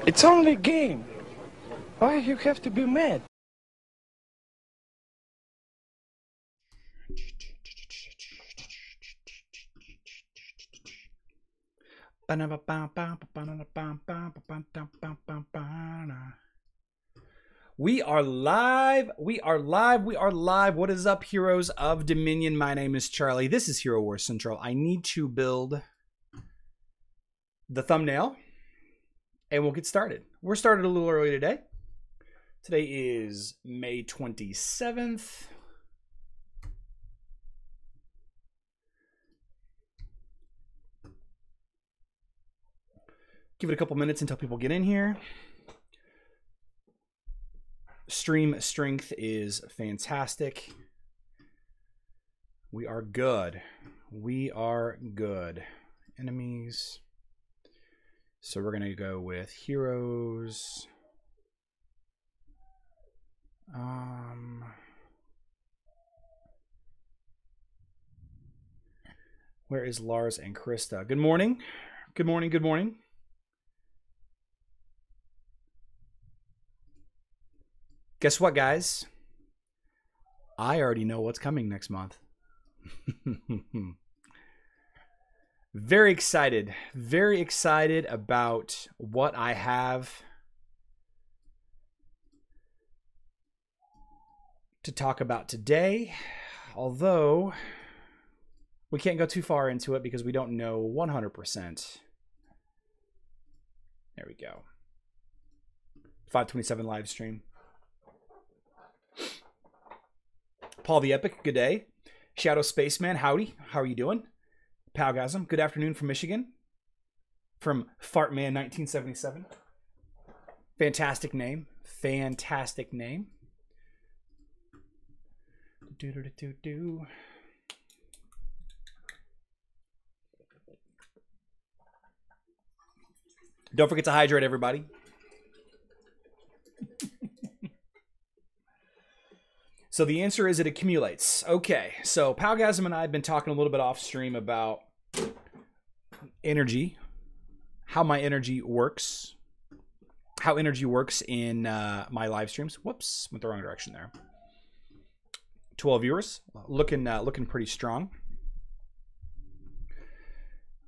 It's only a game. Why you have to be mad? We are live. We are live. We are live. What is up, heroes of Dominion? My name is Charlie. This is Hero Wars Central. I need to build the thumbnail and we'll get started. We're started a little early today. Today is May 27th. Give it a couple minutes until people get in here. Stream strength is fantastic. We are good. We are good. Enemies. So we're going to go with heroes. Where is Lars and Krista? Good morning. Good morning. Good morning. Guess what, guys? I already know what's coming next month. Very excited about what I have to talk about today. Although we can't go too far into it because we don't know 100%. There we go. 527 live stream. Paul the Epic, good day. Shadow Spaceman, howdy. How are you doing? Palgasm, good afternoon from Michigan. From Fartman 1977. Fantastic name. Fantastic name. Don't forget to hydrate, everybody. So the answer is it accumulates. Okay, so Palgasm and I have been talking a little bit off stream about energy, how my energy works, how energy works in my live streams. Whoops, went the wrong direction there. 12 viewers, looking pretty strong.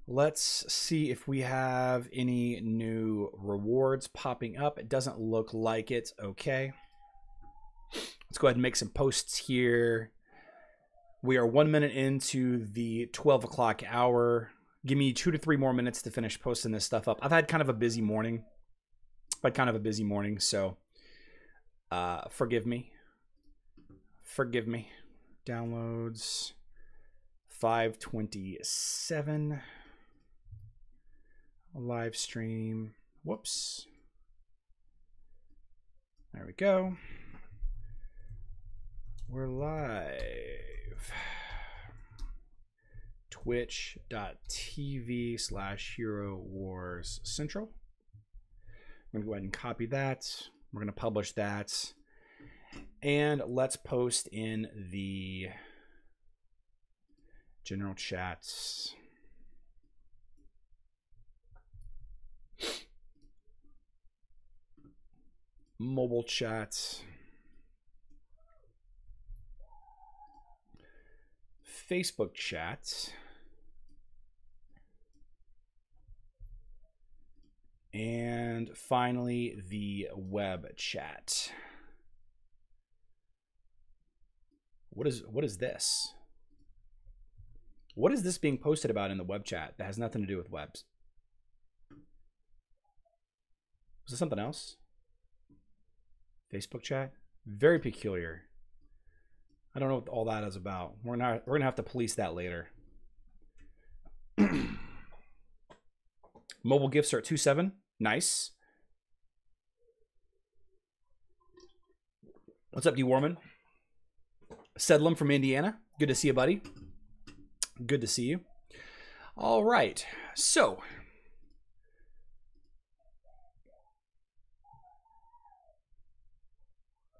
Let's see if we have any new rewards popping up. It doesn't look like it. Okay. Let's go ahead and make some posts here. We are 1 minute into the 12 o'clock hour. Give me 2 to 3 more minutes to finish posting this stuff up. I've had kind of a busy morning. So forgive me. Forgive me. Downloads 527. Live stream. Whoops. There we go. We're live. Twitch.tv/herowarscentral. I'm going to go ahead and copy that. We're going to publish that. And let's post in the general chats. Mobile chats. Facebook chat, and finally the web chat. What is this? What is this being posted about in the web chat that has nothing to do with webs? Was it something else? Facebook chat? Very peculiar. I don't know what all that is about. We're gonna have to police that later. Mobile gifts are at 2.7. Nice. What's up, D Warman? Sedlum from Indiana. Good to see you, buddy. Good to see you. All right. So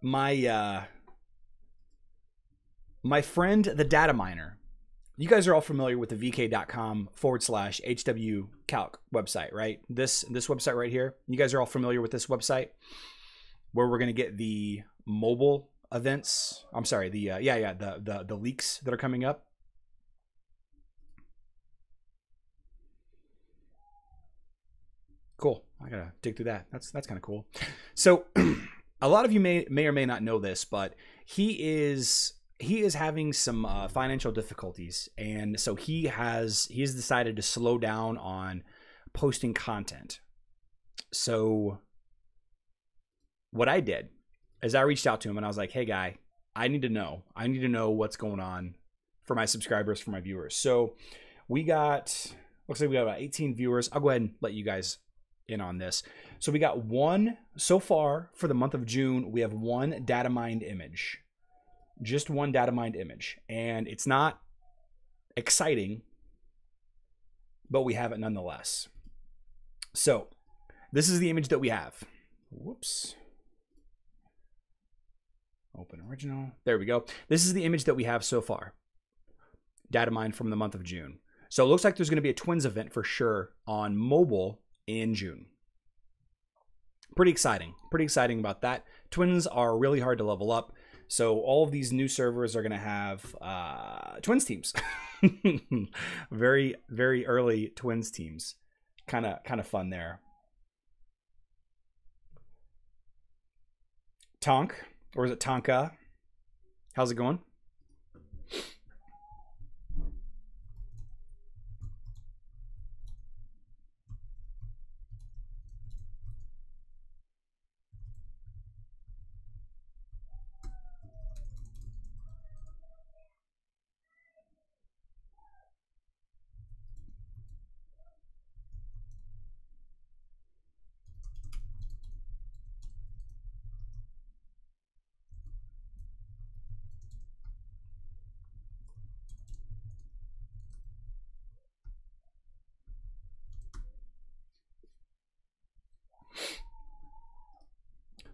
my friend, the data miner, you guys are all familiar with the vk.com/HWCalc website, right? This website right here. You guys are all familiar with this website where we're going to get the mobile events. I'm sorry, the leaks that are coming up. Cool. I gotta dig through that. That's kind of cool. So a lot of you may or may not know this, but he is having some financial difficulties, and so he has decided to slow down on posting content. So what I did is I reached out to him and I was like, hey guy, I need to know what's going on for my subscribers, for my viewers. So looks like we got about 18 viewers. I'll go ahead and let you guys in on this. So we got one so far for the month of June. We have one data mined image, just one data mined image, and it's not exciting, but we have it nonetheless. So this is the image that we have. Whoops. Open original. There we go. This is the image that we have so far. Data mined from the month of June. So it looks like there's going to be a Twins event for sure on mobile in June. Pretty exciting. Pretty exciting about that. Twins are really hard to level up. So all of these new servers are going to have Twins teams. Very, very early Twins teams. Kind of fun there. Tonk, or is it Tonka? How's it going?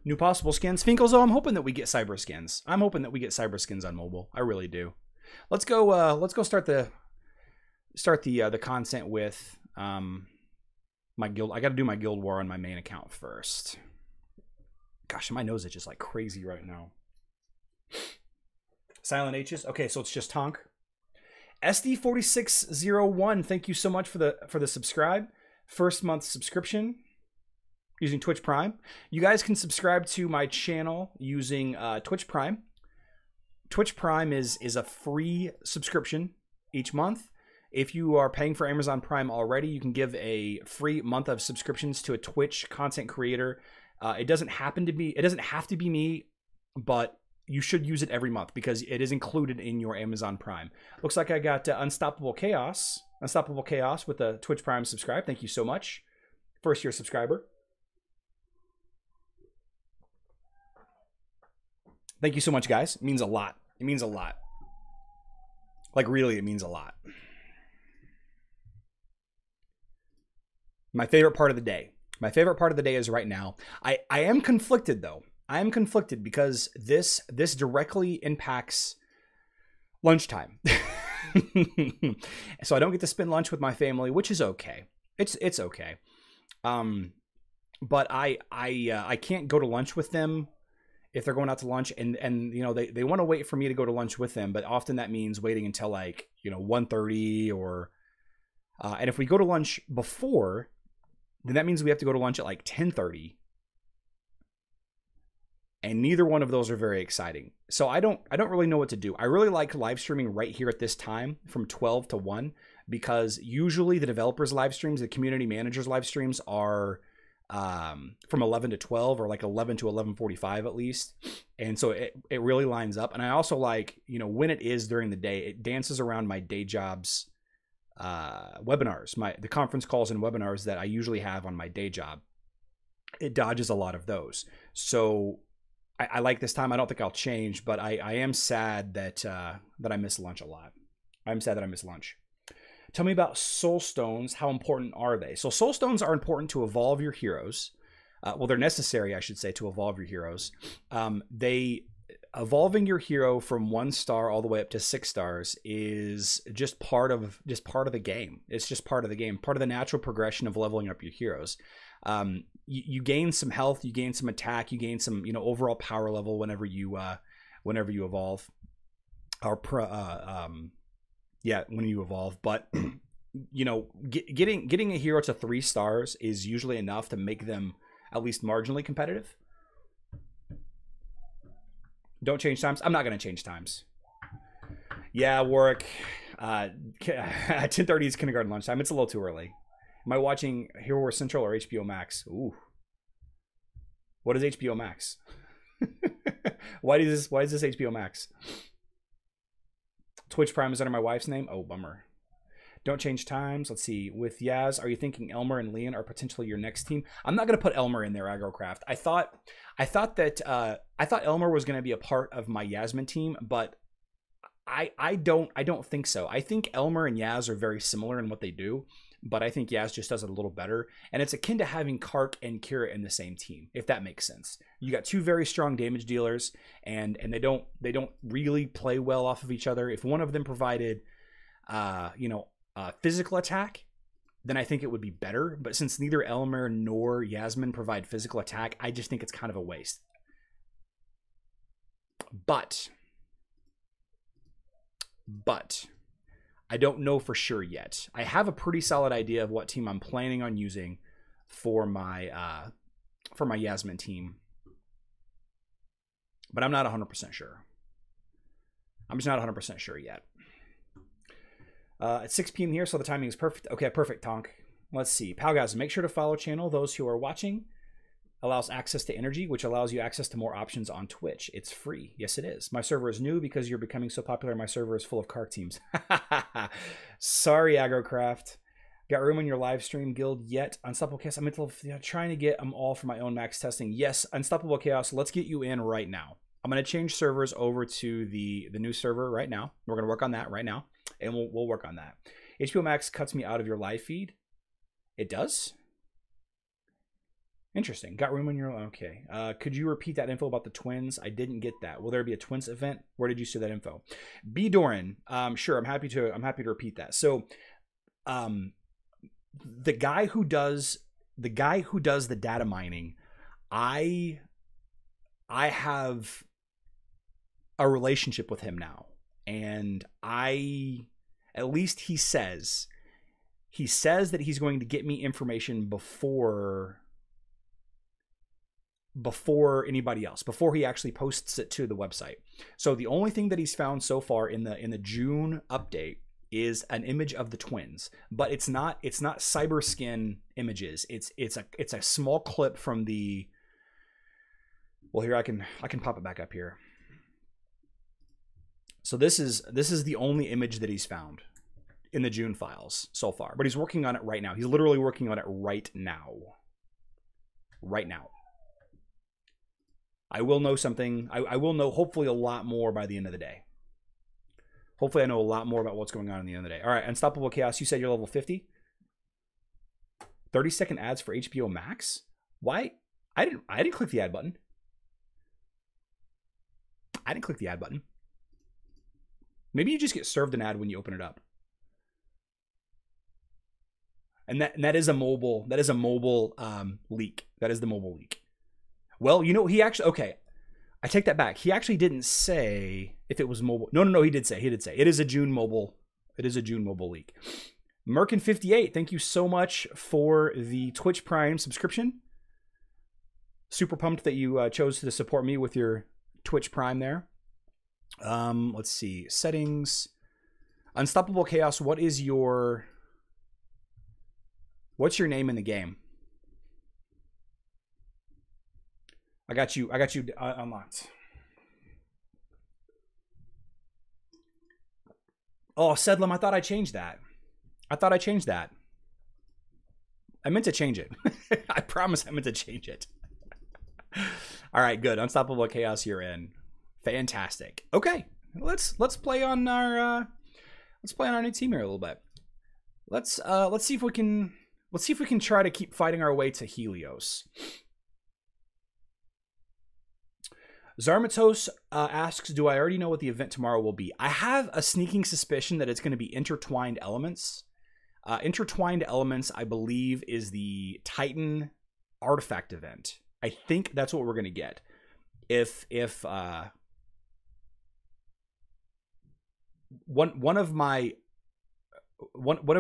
New possible skins. Finkelzo, I'm hoping that we get cyber skins. I'm hoping that we get cyber skins on mobile. I really do. Let's go start the content with my guild. I got to do my guild war on my main account first. Gosh, my nose is just like crazy right now. Silent H's. Okay, so it's just Tonk. SD4601, thank you so much for the subscribe. First month subscription using Twitch Prime. You guys can subscribe to my channel using Twitch Prime. Twitch Prime is a free subscription each month. If you are paying for Amazon Prime already, you can give a free month of subscriptions to a Twitch content creator. It doesn't have to be me, but you should use it every month because it is included in your Amazon Prime. Looks like I got Unstoppable Chaos with the Twitch Prime subscribe. Thank you so much. First year subscriber. Thank you so much, guys. It means a lot. It means a lot. Like, really, it means a lot. My favorite part of the day. My favorite part of the day is right now. I am conflicted, though. I am conflicted because this directly impacts lunchtime. So I don't get to spend lunch with my family, which is okay. It's okay. But I can't go to lunch with them if they're going out to lunch, and you know, they want to wait for me to go to lunch with them, but often that means waiting until like, you know, 1:30 or and if we go to lunch before, then that means we have to go to lunch at like 10:30, and neither one of those are very exciting. So I don't really know what to do. I really like live streaming right here at this time from 12 to 1 because usually the developers live streams, the community managers live streams are from 11 to 12 or like 11 to 11:45 at least. And so it really lines up. And I also like, you know, when it is during the day, it dances around my day job's webinars, the conference calls and webinars that I usually have on my day job. It dodges a lot of those. So I like this time. I don't think I'll change, but I am sad that I miss lunch a lot. I'm sad that I miss lunch. Tell me about soul stones. How important are they? So soul stones are important to evolve your heroes. Well, they're necessary, I should say, to evolve your heroes. They evolving your hero from 1 star all the way up to 6 stars is just part of the game. It's just part of the game, part of the natural progression of leveling up your heroes. You gain some health, you gain some attack, you gain some, you know, overall power level whenever you evolve, or when you evolve. But you know, getting a hero to 3 stars is usually enough to make them at least marginally competitive. Don't change times. I'm not going to change times. Yeah, Warwick. 10:30 is kindergarten lunchtime. It's a little too early. Am I watching Herowarscentral or HBO Max? Ooh. What is HBO Max? Why is this HBO Max? Twitch Prime is under my wife's name. Oh, bummer. Don't change times. Let's see. With Yaz, are you thinking Elmer and Leon are potentially your next team? I'm not going to put Elmer in there, Agrocraft. I thought Elmer was going to be a part of my Yasmin team, but I don't think so. I think Elmer and Yaz are very similar in what they do, but I think Yaz just does it a little better. And it's akin to having Kark and Kira in the same team, if that makes sense. You got 2 very strong damage dealers, and they don't really play well off of each other. If one of them provided physical attack, then I think it would be better. But since neither Elmer nor Yasmin provide physical attack, I just think it's kind of a waste. But I don't know for sure yet. I have a pretty solid idea of what team I'm planning on using for my Yasmin team, but I'm not 100% sure. I'm just not 100% sure yet. At 6 p.m. here, so the timing is perfect. Okay, perfect, Tonk. Let's see. Pal guys, make sure to follow channel. Those who are watching allows access to energy, which allows you access to more options on Twitch. It's free. Yes, it is. My server is new because you're becoming so popular. My server is full of Kark teams. Sorry, Agrocraft. Got room in your live stream guild yet? Unstoppable Chaos. I'm trying to get them all for my own max testing. Yes, Unstoppable Chaos. Let's get you in right now. I'm going to change servers over to the new server right now. We're going to work on that right now, and we'll work on that. HBO Max cuts me out of your live feed. It does? Interesting. Got room in your... Okay. Could you repeat that info about the twins? I didn't get that. Will there be a twins event? Where did you see that info? B. Doran. Sure. I'm happy to repeat that. So, the guy who does the data mining, I have a relationship with him now, and at least he says that he's going to get me information before anybody else, before he actually posts it to the website. So the only thing that he's found so far in the June update is an image of the twins, but it's not cyber skin images. It's a small clip from the... Well, here I can pop it back up here. So this is the only image that he's found in the June files so far, but he's working on it right now. He's literally working on it right now. Right now. I will know something. I will know hopefully a lot more by the end of the day. Hopefully I know a lot more about what's going on at the end of the day. All right, Unstoppable Chaos, you said you're level 50? 30-second ads for HBO Max? Why? I didn't click the ad button. I didn't click the ad button. Maybe you just get served an ad when you open it up. And that is a mobile leak. That is the mobile leak. Well, you know, he actually, okay, I take that back. He actually didn't say if it was mobile. No, he did say. It is a June mobile. It is a June mobile leak. Merkin58, thank you so much for the Twitch Prime subscription. Super pumped that you chose to support me with your Twitch Prime there. Let's see. Settings. Unstoppable Chaos, what's your name in the game? I got you unlocked. Oh, Sedlum, I thought I changed that. I meant to change it. I promise I meant to change it. All right, good. Unstoppable Chaos, you're in. Fantastic. Okay, let's play on our new team here a little bit. Let's see if we can try to keep fighting our way to Helios. Zarmatos asks, do I already know what the event tomorrow will be? I have a sneaking suspicion that it's going to be intertwined elements. Intertwined elements, I believe, is the Titan artifact event. I think that's what we're going to get. If one of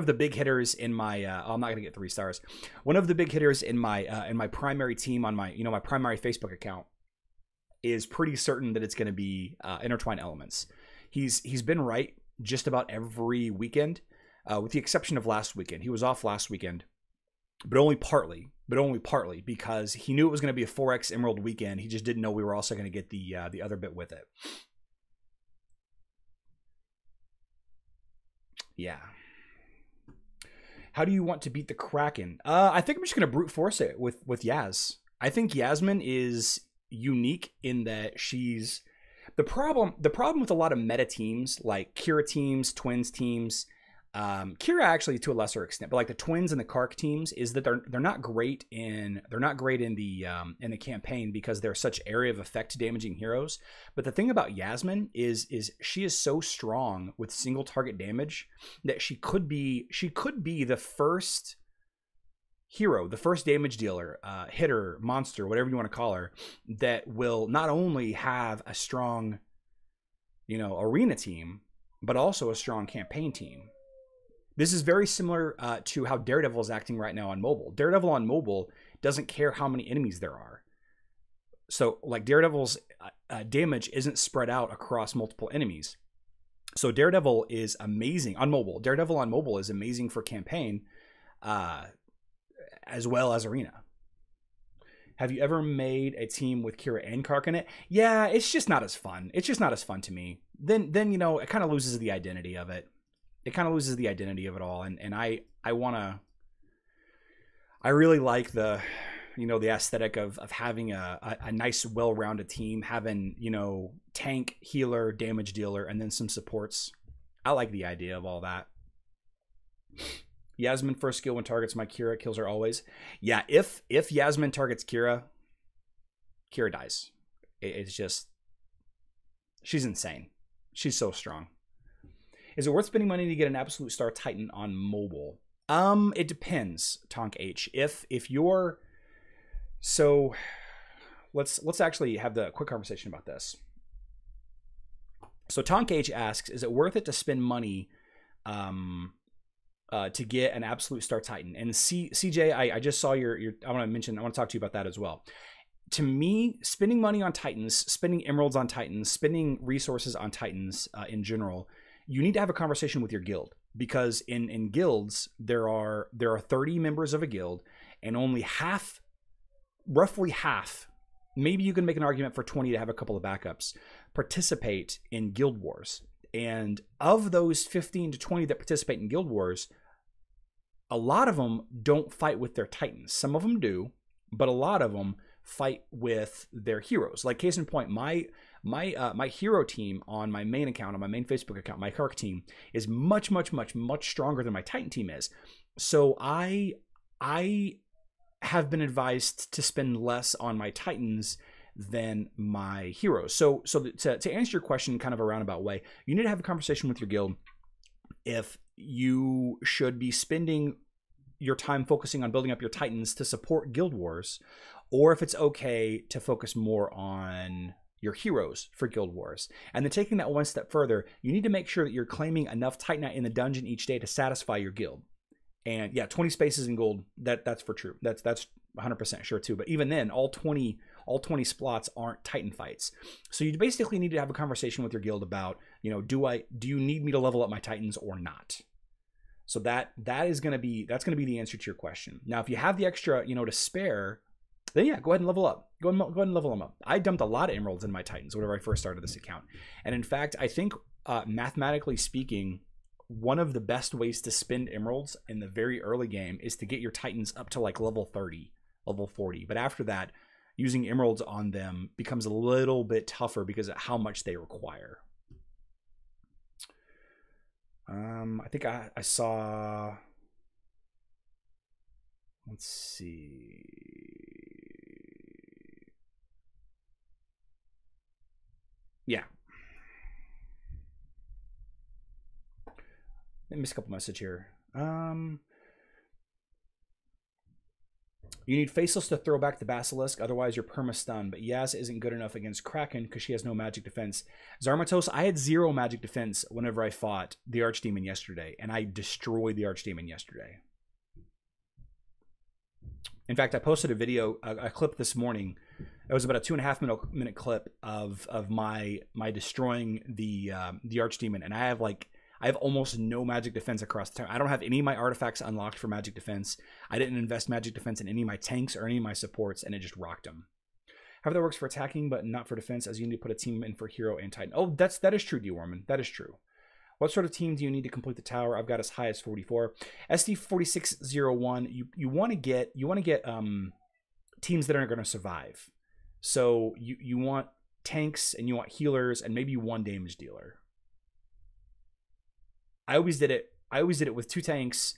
the big hitters in my I'm not going to get 3 stars. One of the big hitters in my primary team on my my primary Facebook account is pretty certain that it's going to be intertwined elements. He's been right just about every weekend, with the exception of last weekend. He was off last weekend, but only partly because he knew it was going to be a 4x Emerald weekend. He just didn't know we were also going to get the other bit with it. Yeah. How do you want to beat the Kraken? I think I'm just going to brute force it with Yaz. I think Yasmin is unique in that she's the problem with a lot of meta teams like Kira teams, Twins teams, Kira actually to a lesser extent, but like the Twins and the Kark teams is that they're not great in the campaign because they're such area of effect damaging heroes. But the thing about Yasmin is she is so strong with single target damage that she could be the first hero, the first damage dealer, hitter, monster, whatever you want to call her, that will not only have a strong, arena team, but also a strong campaign team. This is very similar to how Daredevil is acting right now on mobile. Daredevil on mobile doesn't care how many enemies there are. So, like, Daredevil's damage isn't spread out across multiple enemies. So Daredevil is amazing on mobile. Daredevil on mobile is amazing for campaign, as well as arena. Have you ever made a team with Kira and Kark in it? Yeah, it's just not as fun. It's just not as fun to me. Then it kind of loses the identity of it. It kind of loses the identity of it all. And I really like the aesthetic of having a nice, well-rounded team, having, tank, healer, damage dealer, and then some supports. I like the idea of all that. Yasmin first skill when targets my Kira, kills her always. Yeah, if Yasmin targets Kira dies. It's just, she's insane. She's so strong. Is it worth spending money to get an absolute star Titan on mobile? It depends, Tonk H. If you're, so let's actually have the quick conversation about this. So Tonk H asks, is it worth it to spend money to get an absolute star Titan? And CJ, I just saw your I want to talk to you about that as well. To me, spending money on Titans, spending emeralds on Titans, spending resources on Titans in general, you need to have a conversation with your guild, because in guilds there are 30 members of a guild, and only roughly half, maybe you can make an argument for 20 to have a couple of backups, participate in guild wars. And of those 15 to 20 that participate in guild wars, a lot of them don't fight with their Titans. Some of them do, but a lot of them fight with their heroes. Like, case in point, my hero team on my main account, on my main Facebook account, my Kark team, is much stronger than my Titan team is. So I have been advised to spend less on my Titans than my heroes. So to answer your question kind of a roundabout way, you need to have a conversation with your guild if you should be spending your time focusing on building up your Titans to support guild wars, or if it's okay to focus more on your heroes for guild wars. And then taking that one step further, you need to make sure that you're claiming enough Titanite in the dungeon each day to satisfy your guild. And yeah, 20 spaces in gold, that's for true. That's 100% sure too. But even then, all 20 splots aren't Titan fights. So you basically need to have a conversation with your guild about, do you need me to level up my Titans or not? So that's going to be the answer to your question. Now, if you have the extra, to spare, then yeah, go ahead and level up. Go ahead and level them up. I dumped a lot of emeralds in my Titans whenever I first started this account. And in fact, I think mathematically speaking, one of the best ways to spend emeralds in the very early game is to get your Titans up to like level 30, level 40. But after that, using emeralds on them becomes a little bit tougher because of how much they require. I think I saw, let's see. Yeah. Let me miss a couple messages here. You need Faceless to throw back the Basilisk, otherwise you're perma-stunned. But Yaz isn't good enough against Kraken because she has no magic defense. Zarmatos, I had 0 magic defense whenever I fought the Archdemon yesterday, and I destroyed the Archdemon yesterday. In fact, I posted a video, a clip this morning. It was about a 2.5 minute clip of my destroying the Archdemon, and I have almost no magic defense across the time. I don't have any of my artifacts unlocked for magic defense. I didn't invest magic defense in any of my tanks or any of my supports, and it just rocked them. However, that works for attacking, but not for defense, as you need to put a team in for hero and titan. Oh, that is true, D-Warman. That is true. What sort of team do you need to complete the tower? I've got as high as 44. SD4601. You want to get teams that are going to survive. So you want tanks and you want healers and maybe 1 damage dealer. I always did it with 2 tanks,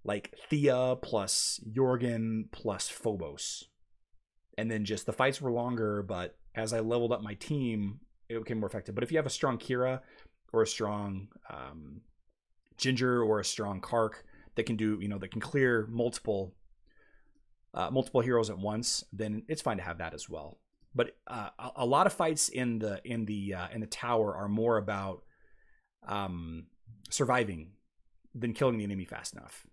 like Thea plus Jorgen plus Phobos. And then just the fights were longer, but as I leveled up my team, it became more effective. But if you have a strong Kira or a strong Ginger or a strong Kark that can do, that can clear multiple heroes at once, then it's fine to have that as well. But a lot of fights in the tower are more about surviving than killing the enemy fast enough.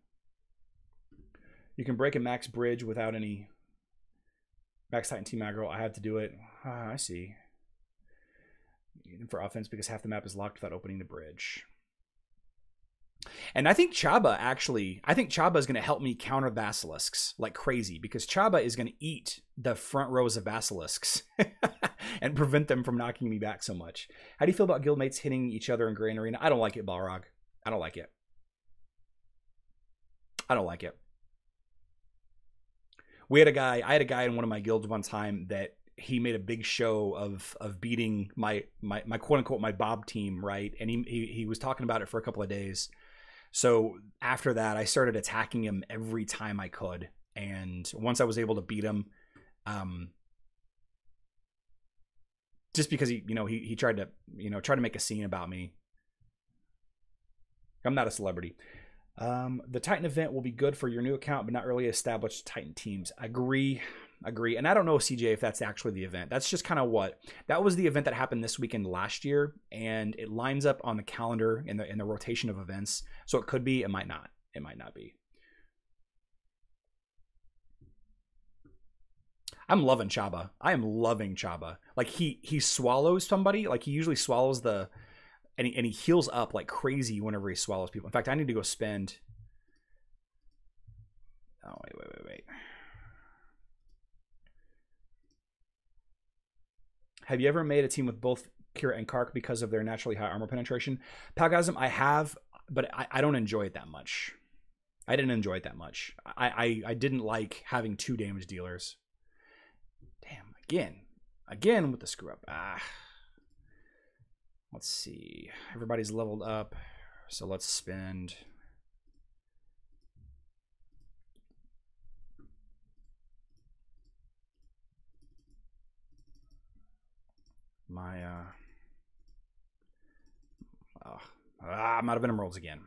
You can break a max bridge without any max Titan team aggro. I have to do it. I see. For offense because half the map is locked without opening the bridge. And I think Chaba is going to help me counter basilisks like crazy, because Chaba is going to eat the front rows of basilisks and prevent them from knocking me back so much. How do you feel about guildmates hitting each other in Grand Arena? I don't like it, Balrog. I don't like it. I don't like it. I had a guy in one of my guilds one time that he made a big show of beating my quote unquote my Bob team, right? And he was talking about it for a couple of days. So after that, I started attacking him every time I could. And once I was able to beat him, just because he tried to make a scene about me. I'm not a celebrity. The Titan event will be good for your new account, but not really established Titan teams. Agree. And I don't know, CJ, if that's actually the event. That's just kind of that was the event that happened this weekend last year, and it lines up on the calendar in the rotation of events. So it could be, it might not. It might not be. I'm loving Chaba. I am loving Chaba. Like he swallows somebody. Like he usually swallows and he heals up like crazy whenever he swallows people. In fact, I need to go spend. Oh, wait. Have you ever made a team with both Kira and Kark because of their naturally high armor penetration? Palgasm, I have, but I don't enjoy it that much. I didn't enjoy it that much. I didn't like having 2 damage dealers. Damn, again with the screw up. Let's see. Everybody's leveled up, so let's spend. I'm out of emeralds again.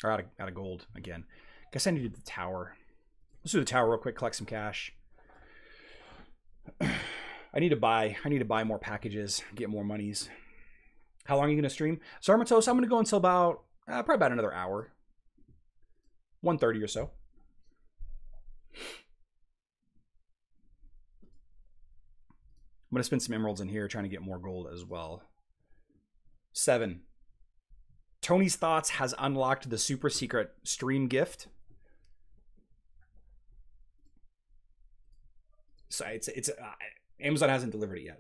Or out of gold again. Guess I needed the tower. Let's do the tower real quick, collect some cash. I need to buy more packages, get more monies. How long are you going to stream? So Armatos, I'm going to go until about, probably about another hour. 1:30 or so. I'm going to spend some emeralds in here trying to get more gold as well. 7. Tony's Thoughts has unlocked the super secret stream gift. So it's Amazon hasn't delivered it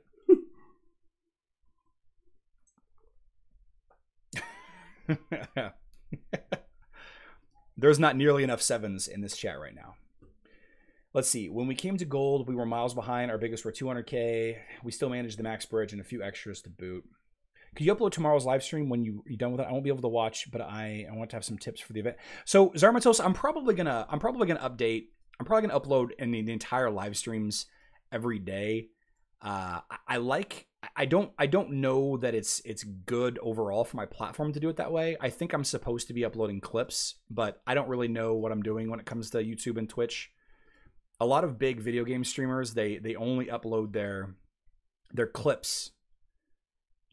yet. There's not nearly enough 7s in this chat right now. Let's see. When we came to gold, we were miles behind. Our biggest were 200K. We still managed the max bridge and a few extras to boot. Could you upload tomorrow's live stream when you're done with it? I won't be able to watch, but I want to have some tips for the event. So Zarmatos, I'm probably gonna update. I'm probably gonna upload in the entire live streams every day. I like I don't know that it's good overall for my platform to do it that way. I think I'm supposed to be uploading clips, but I don't really know what I'm doing when it comes to YouTube and Twitch. A lot of big video game streamers, they only upload their clips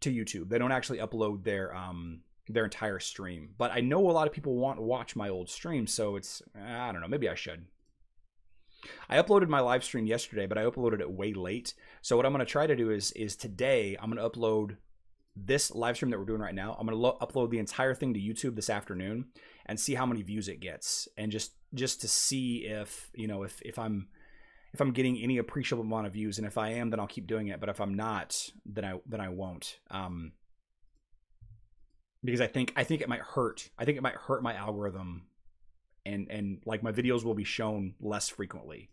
to YouTube. They don't actually upload their entire stream. But I know a lot of people want to watch my old streams, so it's, I don't know, maybe I should. I uploaded my live stream yesterday, but I uploaded it way late. So what I'm going to try to do is today I'm going to upload this live stream that we're doing right now. I'm going to upload the entire thing to YouTube this afternoon and see how many views it gets, and just to see if, you know, if I'm getting any appreciable amount of views, and if I am, then I'll keep doing it. But if I'm not, then I won't. Because I think it might hurt. I think it might hurt my algorithm. And like my videos will be shown less frequently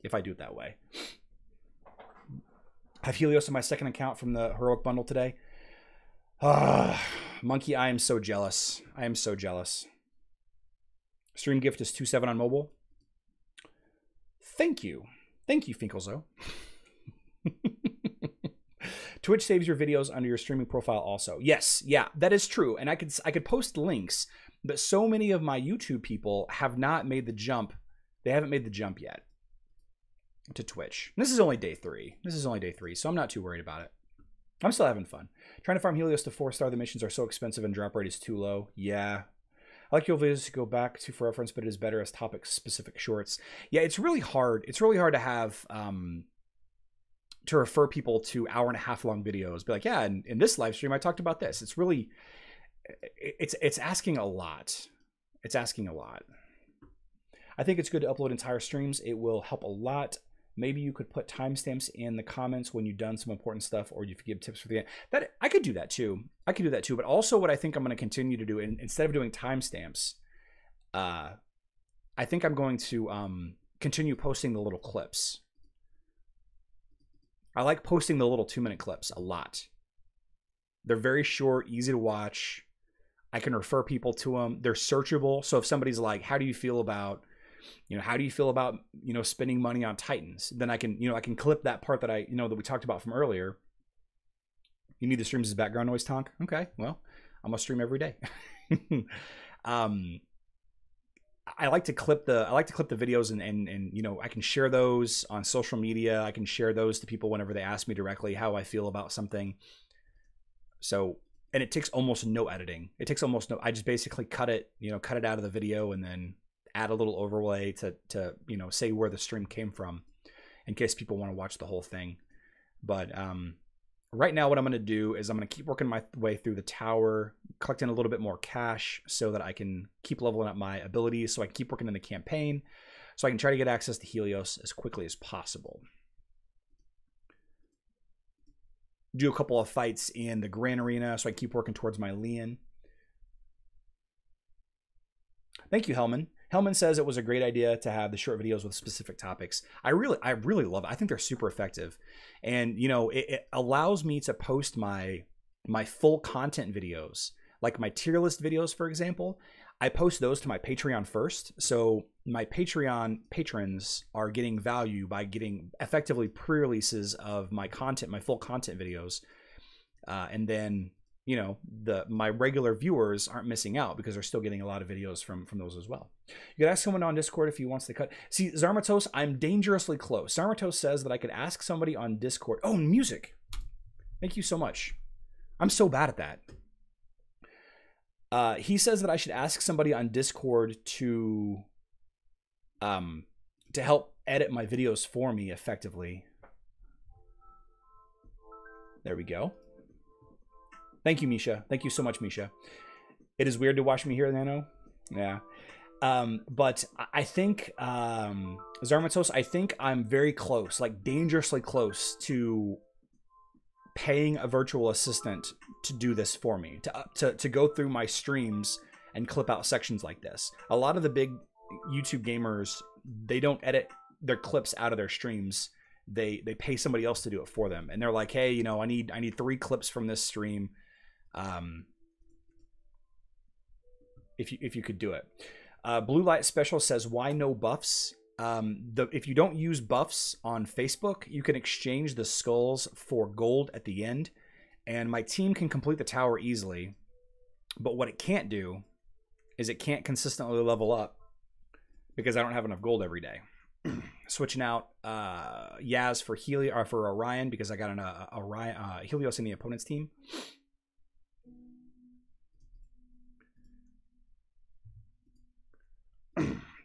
if I do it that way. I have Helios on my second account from the Heroic Bundle today. Monkey, I am so jealous. I am so jealous. Stream gift is 2.7 on mobile. Thank you. Thank you, Finkelzo. Twitch saves your videos under your streaming profile also. Yes, yeah, that is true. And I could post links. But so many of my YouTube people have not made the jump. They haven't made the jump yet to Twitch. And this is only day 3. This is only day 3, so I'm not too worried about it. I'm still having fun. Trying to farm Helios to 4-star. The missions are so expensive and drop rate is too low. Yeah. I like your videos to go back to for reference, but it is better as topic-specific shorts. Yeah, it's really hard. It's really hard to have to refer people to hour-and-a-half-long videos. Be like, yeah, in this live stream I talked about this. It's really... It's asking a lot. It's asking a lot. I think it's good to upload entire streams. It will help a lot. Maybe you could put timestamps in the comments when you've done some important stuff, or you could give tips for the end. That I could do that too. I could do that too. But also, what I think I'm going to continue to do, instead of doing timestamps, I think I'm going to continue posting the little clips. I like posting the little 2-minute clips a lot. They're very short, easy to watch. I can refer people to them. They're searchable. So if somebody's like, how do you feel about, spending money on Titans? Then I can clip that part that that we talked about from earlier. You need the streams as background noise, Tonk? Okay, well, I'm gonna stream every day. I like to clip the videos and I can share those on social media. I can share those to people whenever they ask me directly how I feel about something. So, and it takes almost no editing. It takes almost no, I just basically cut it out of the video and then add a little overlay to say where the stream came from in case people want to watch the whole thing. But right now what I'm going to do is I'm going to keep working my way through the tower, collecting a little bit more cash so that I can keep leveling up my abilities, so I can keep working in the campaign, so I can try to get access to Helios as quickly as possible. Do a couple of fights in the Grand Arena so I keep working towards my Leon. Thank you, Hellman. Hellman says it was a great idea to have the short videos with specific topics. I really love it. I think they're super effective. And, it allows me to post my full content videos, like my tier list videos, for example. I post those to my Patreon first. So my Patreon patrons are getting value by getting effectively pre-releases of my content, my full content videos. And then, my regular viewers aren't missing out because they're still getting a lot of videos from those as well. You could ask someone on Discord if he wants to cut. See, Zarmatos, I'm dangerously close. Zarmatos says that I could ask somebody on Discord. Oh, music. Thank you so much. I'm so bad at that. He says that I should ask somebody on Discord to help edit my videos for me effectively. There we go. Thank you, Misha. Thank you so much, Misha. It is weird to watch me here, Nano. Yeah. But I think, Zarmatos, I think I'm very close, like dangerously close to paying a virtual assistant to do this for me, to go through my streams and clip out sections like this. A lot of the big YouTube gamers, they don't edit their clips out of their streams. They pay somebody else to do it for them, and they're like, hey, I need 3 clips from this stream. If you could do it. Blue Light Special says, why no buffs? if you don't use buffs on Facebook, you can exchange the skulls for gold at the end, and my team can complete the tower easily. But what it can't do is it can't consistently level up because I don't have enough gold every day. Switching out Yaz for for Orion because I got an Helios in the opponent's team.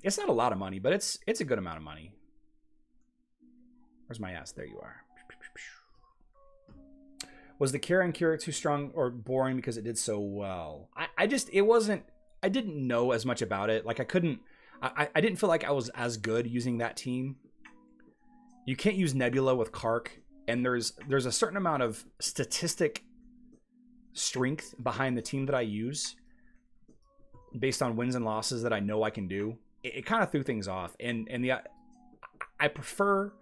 It's not a lot of money, but it's a good amount of money. Where's my ass? There you are. Was the Kara and Kira too strong or boring because it did so well? I didn't know as much about it. Like I didn't feel like I was as good using that team. You can't use Nebula with Kark, and there's a certain amount of statistic strength behind the team that I use based on wins and losses that I know I can do. It kind of threw things off, and I prefer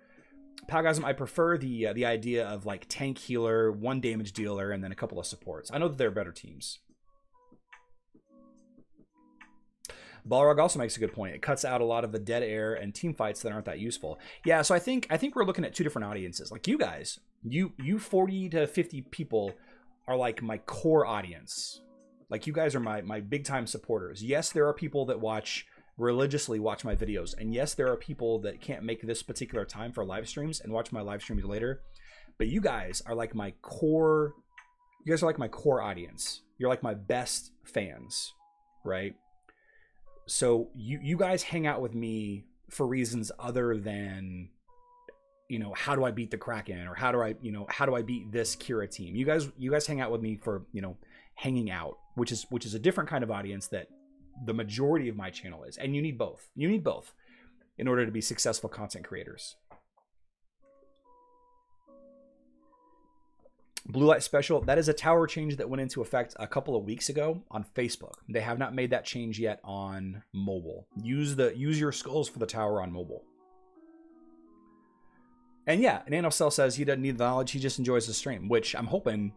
Palgasm. I prefer the idea of like tank healer, 1 damage dealer, and then a couple of supports. I know that they're better teams. Balrog also makes a good point. It cuts out a lot of the dead air and team fights that aren't that useful. Yeah, so I think we're looking at 2 different audiences. Like you guys, you 40 to 50 people are like my core audience. Like you guys are my big time supporters. Yes, there are people that religiously watch my videos, and yes, there are people that can't make this particular time for live streams and watch my live streams later. But you guys are like my core. You guys are like my core audience. You're like my best fans, right? So you guys hang out with me for reasons other than, you know, how do I beat the Kraken, or how do I beat this Kira team? You guys hang out with me for, you know, hanging out, which is a different kind of audience that the majority of my channel is. And you need both. You need both in order to be successful content creators. Blue light special, that is a tower change that went into effect a couple of weeks ago on Facebook. They have not made that change yet on mobile. Use your skulls for the tower on mobile. And yeah, NanoCell says he doesn't need the knowledge, he just enjoys the stream, which I'm hoping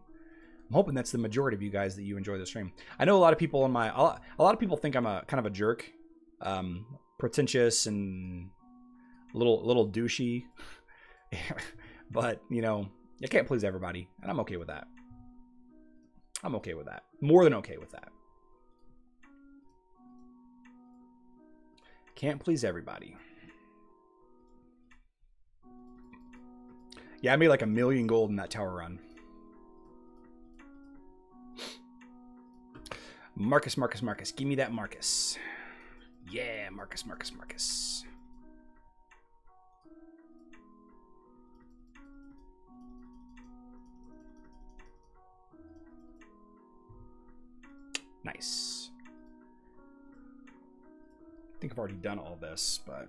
that's the majority of you guys, that you enjoy the stream. I know a lot of people a lot of people think I'm a kind of a jerk, pretentious and a little douchey, but you know, you can't please everybody, and I'm okay with that. I'm okay with that. More than okay with that. Can't please everybody. Yeah, I made like 1 million gold in that tower run. Marcus. Give me that Marcus. Yeah, Marcus. Nice. I think I've already done all this, but...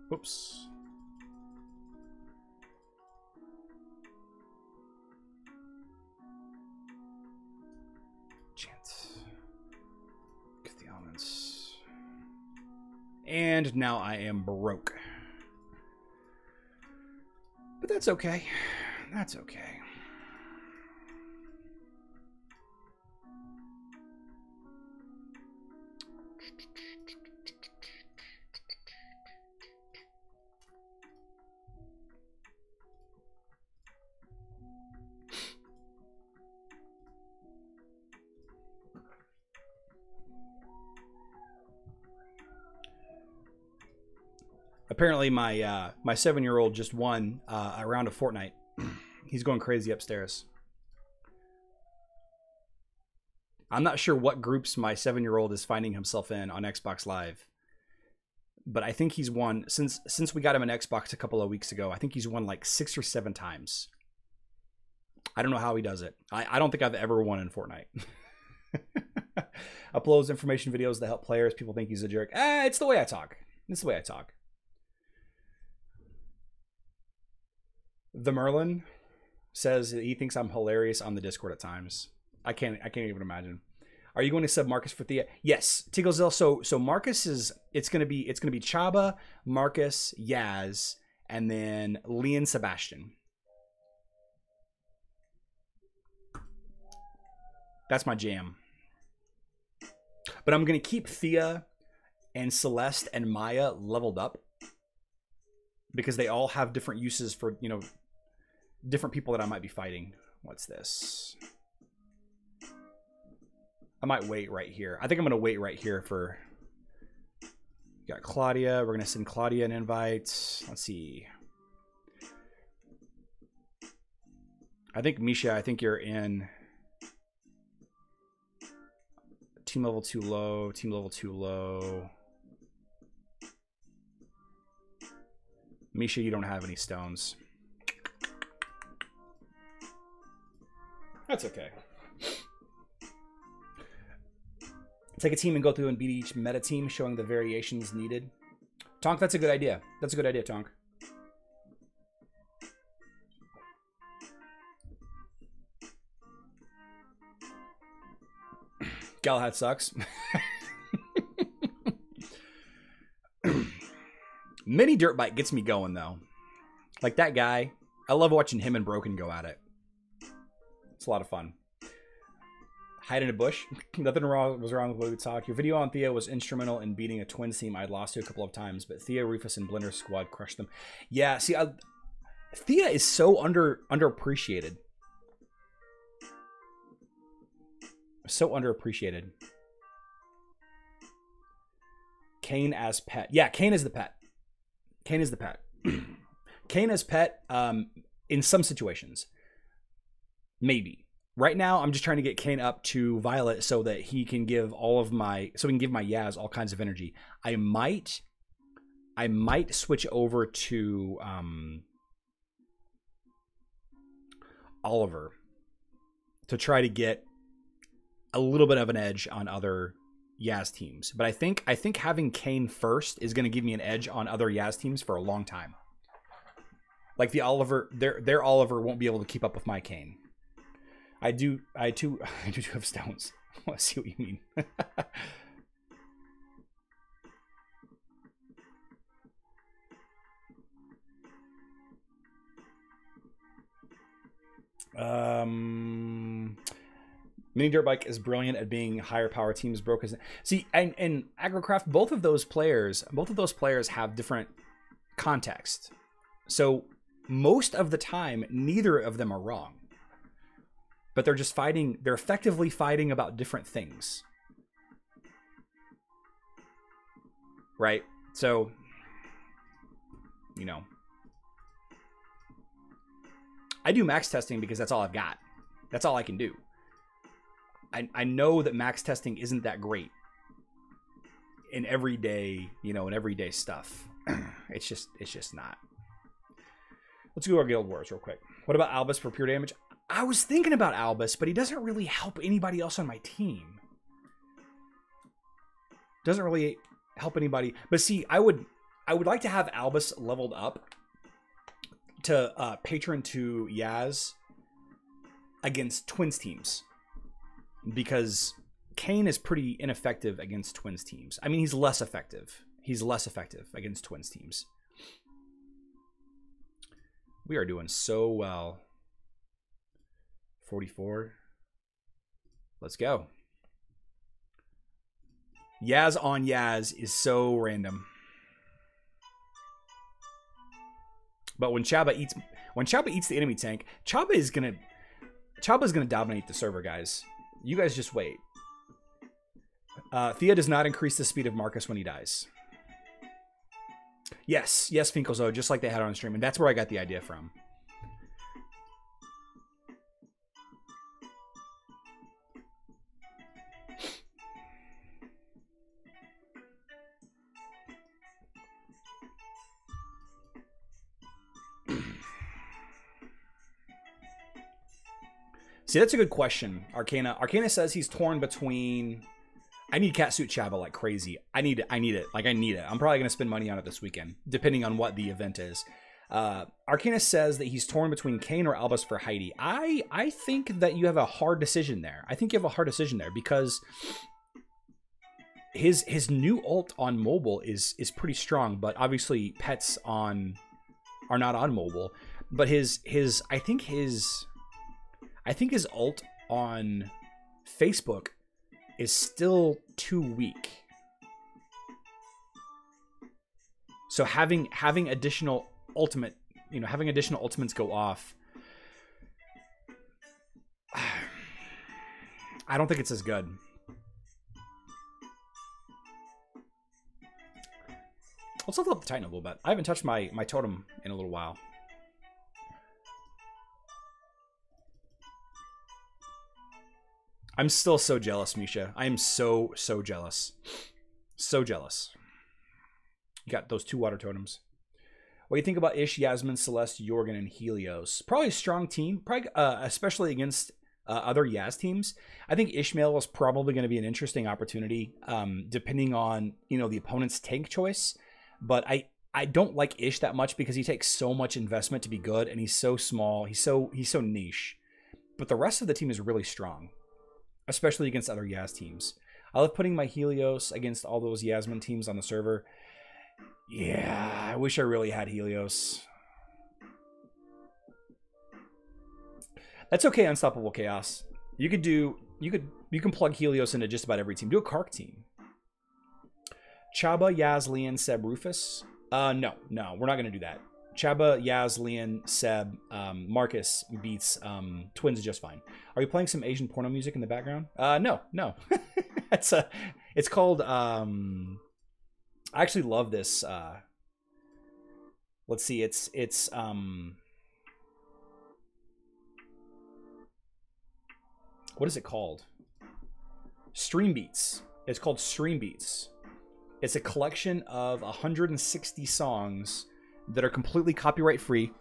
Whoops. Chance. Get the elements. And now I am broke. But that's okay. That's okay. Apparently my 7-year-old just won a round of Fortnite. He's going crazy upstairs. I'm not sure what groups my 7-year-old is finding himself in on Xbox Live, but I think he's won since we got him an Xbox a couple of weeks ago. I think he's won like 6 or 7 times. I don't know how he does it. I don't think I've ever won in Fortnite. Uploads information videos that help players. People think he's a jerk. It's the way I talk. It's the way I talk. The Merlin says that he thinks I'm hilarious on the Discord at times. I can't even imagine. Are you going to sub Marcus for Thea? Yes, Tigglezell. So Marcus is it's gonna be Chaba, Marcus, Yaz, and then Leon Sebastian. That's my jam. But I'm going to keep Thea and Celeste and Maya leveled up because they all have different uses for, you know, different people that I might be fighting. What's this? I might wait right here. I think I'm going to wait right here for... Got Claudia. We're going to send Claudia an invite. Let's see. I think, Misha, I think you're in... Team level too low. Team level too low. Misha, you don't have any stones. That's okay. Take a team and go through and beat each meta team, showing the variations needed. Tonk, that's a good idea. That's a good idea, Tonk. Galahad sucks. Mini dirt bike gets me going though. Like that guy, I love watching him and Broken go at it. It's a lot of fun. Hide in a bush. Nothing was wrong with what we talked. Your video on Thea was instrumental in beating a twins team I'd lost to a couple of times, but Thea, Rufus, and Blender Squad crushed them. Yeah, see, Thea is so underappreciated. So underappreciated. Kane as pet. Yeah, Kane is the pet. Kane is the pet. Kane as pet in some situations. Maybe. Right now, I'm just trying to get Kane up to Violet so that he can give all of my... So we can give my Yaz all kinds of energy. I might switch over to Oliver to try to get a little bit of an edge on other Yaz teams. But I think having Kane first is going to give me an edge on other Yaz teams for a long time. Like the Oliver, their Oliver won't be able to keep up with my Kane. I do have stones. I see what you mean. Mini Dirt Bike is brilliant at being higher power teams broke. See, and Agrocraft, both of those players have different context. So most of the time, neither of them are wrong. But they're just fighting, they're effectively fighting about different things. Right? So, you know. I do max testing because that's all I've got. That's all I can do. I know that max testing isn't that great in everyday, you know, in everyday stuff. It's just not. Let's do our guild wars real quick. What about Albus for pure damage? I was thinking about Albus, but he doesn't really help anybody else on my team. Doesn't really help anybody. But see, I would like to have Albus leveled up to patron to Yaz against twins teams. Because Kane is pretty ineffective against twins teams. I mean, he's less effective. He's less effective against twins teams. We are doing so well. 44. Let's go. Yaz on Yaz is so random. But when Chaba eats the enemy tank, Chaba is gonna dominate the server, guys. You guys just wait. Thea does not increase the speed of Marcus when he dies. Yes, Finkelzo, just like they had on stream, and that's where I got the idea from. See, that's a good question, Arcana. Arcana says he's torn between... I need Catsuit Chaba like crazy. I need it. Like, I need it. I'm probably going to spend money on it this weekend, depending on what the event is. Arcana says that he's torn between Kane or Albus for Heidi. I think that you have a hard decision there. I think you have a hard decision there because his new ult on mobile is pretty strong, but obviously pets are not on mobile. But I think his ult on Facebook is still too weak. So having additional ultimate, having additional ultimates go off, I don't think it's as good. Let's level up the Titan a little bit. I haven't touched my totem in a little while. I'm still so jealous, Misha. I am so jealous. So jealous. You got those 2 water totems. What do you think about Ish, Yasmin, Celeste, Jorgen, and Helios? Probably a strong team, probably, especially against other Yaz teams. I think Ishmael is probably going to be an interesting opportunity, depending on the opponent's tank choice. But I don't like Ish that much because he takes so much investment to be good, and he's so small. He's so niche. But the rest of the team is really strong, especially against other Yaz teams. I love putting my Helios against all those Yasmin teams on the server. Yeah, I wish I really had Helios. That's okay, Unstoppable Chaos. You can plug Helios into just about every team. Do a Kark team. Chaba, Yaz, Leon, Seb, Rufus. No, we're not gonna do that. Chaba, Yaz, Leon, Seb, Marcus beats Twins just fine. Are you playing some Asian porno music in the background? No. It's called I actually love this. Let's see, it's what is it called? Stream Beats. It's called Stream Beats. It's a collection of 160 songs that are completely copyright free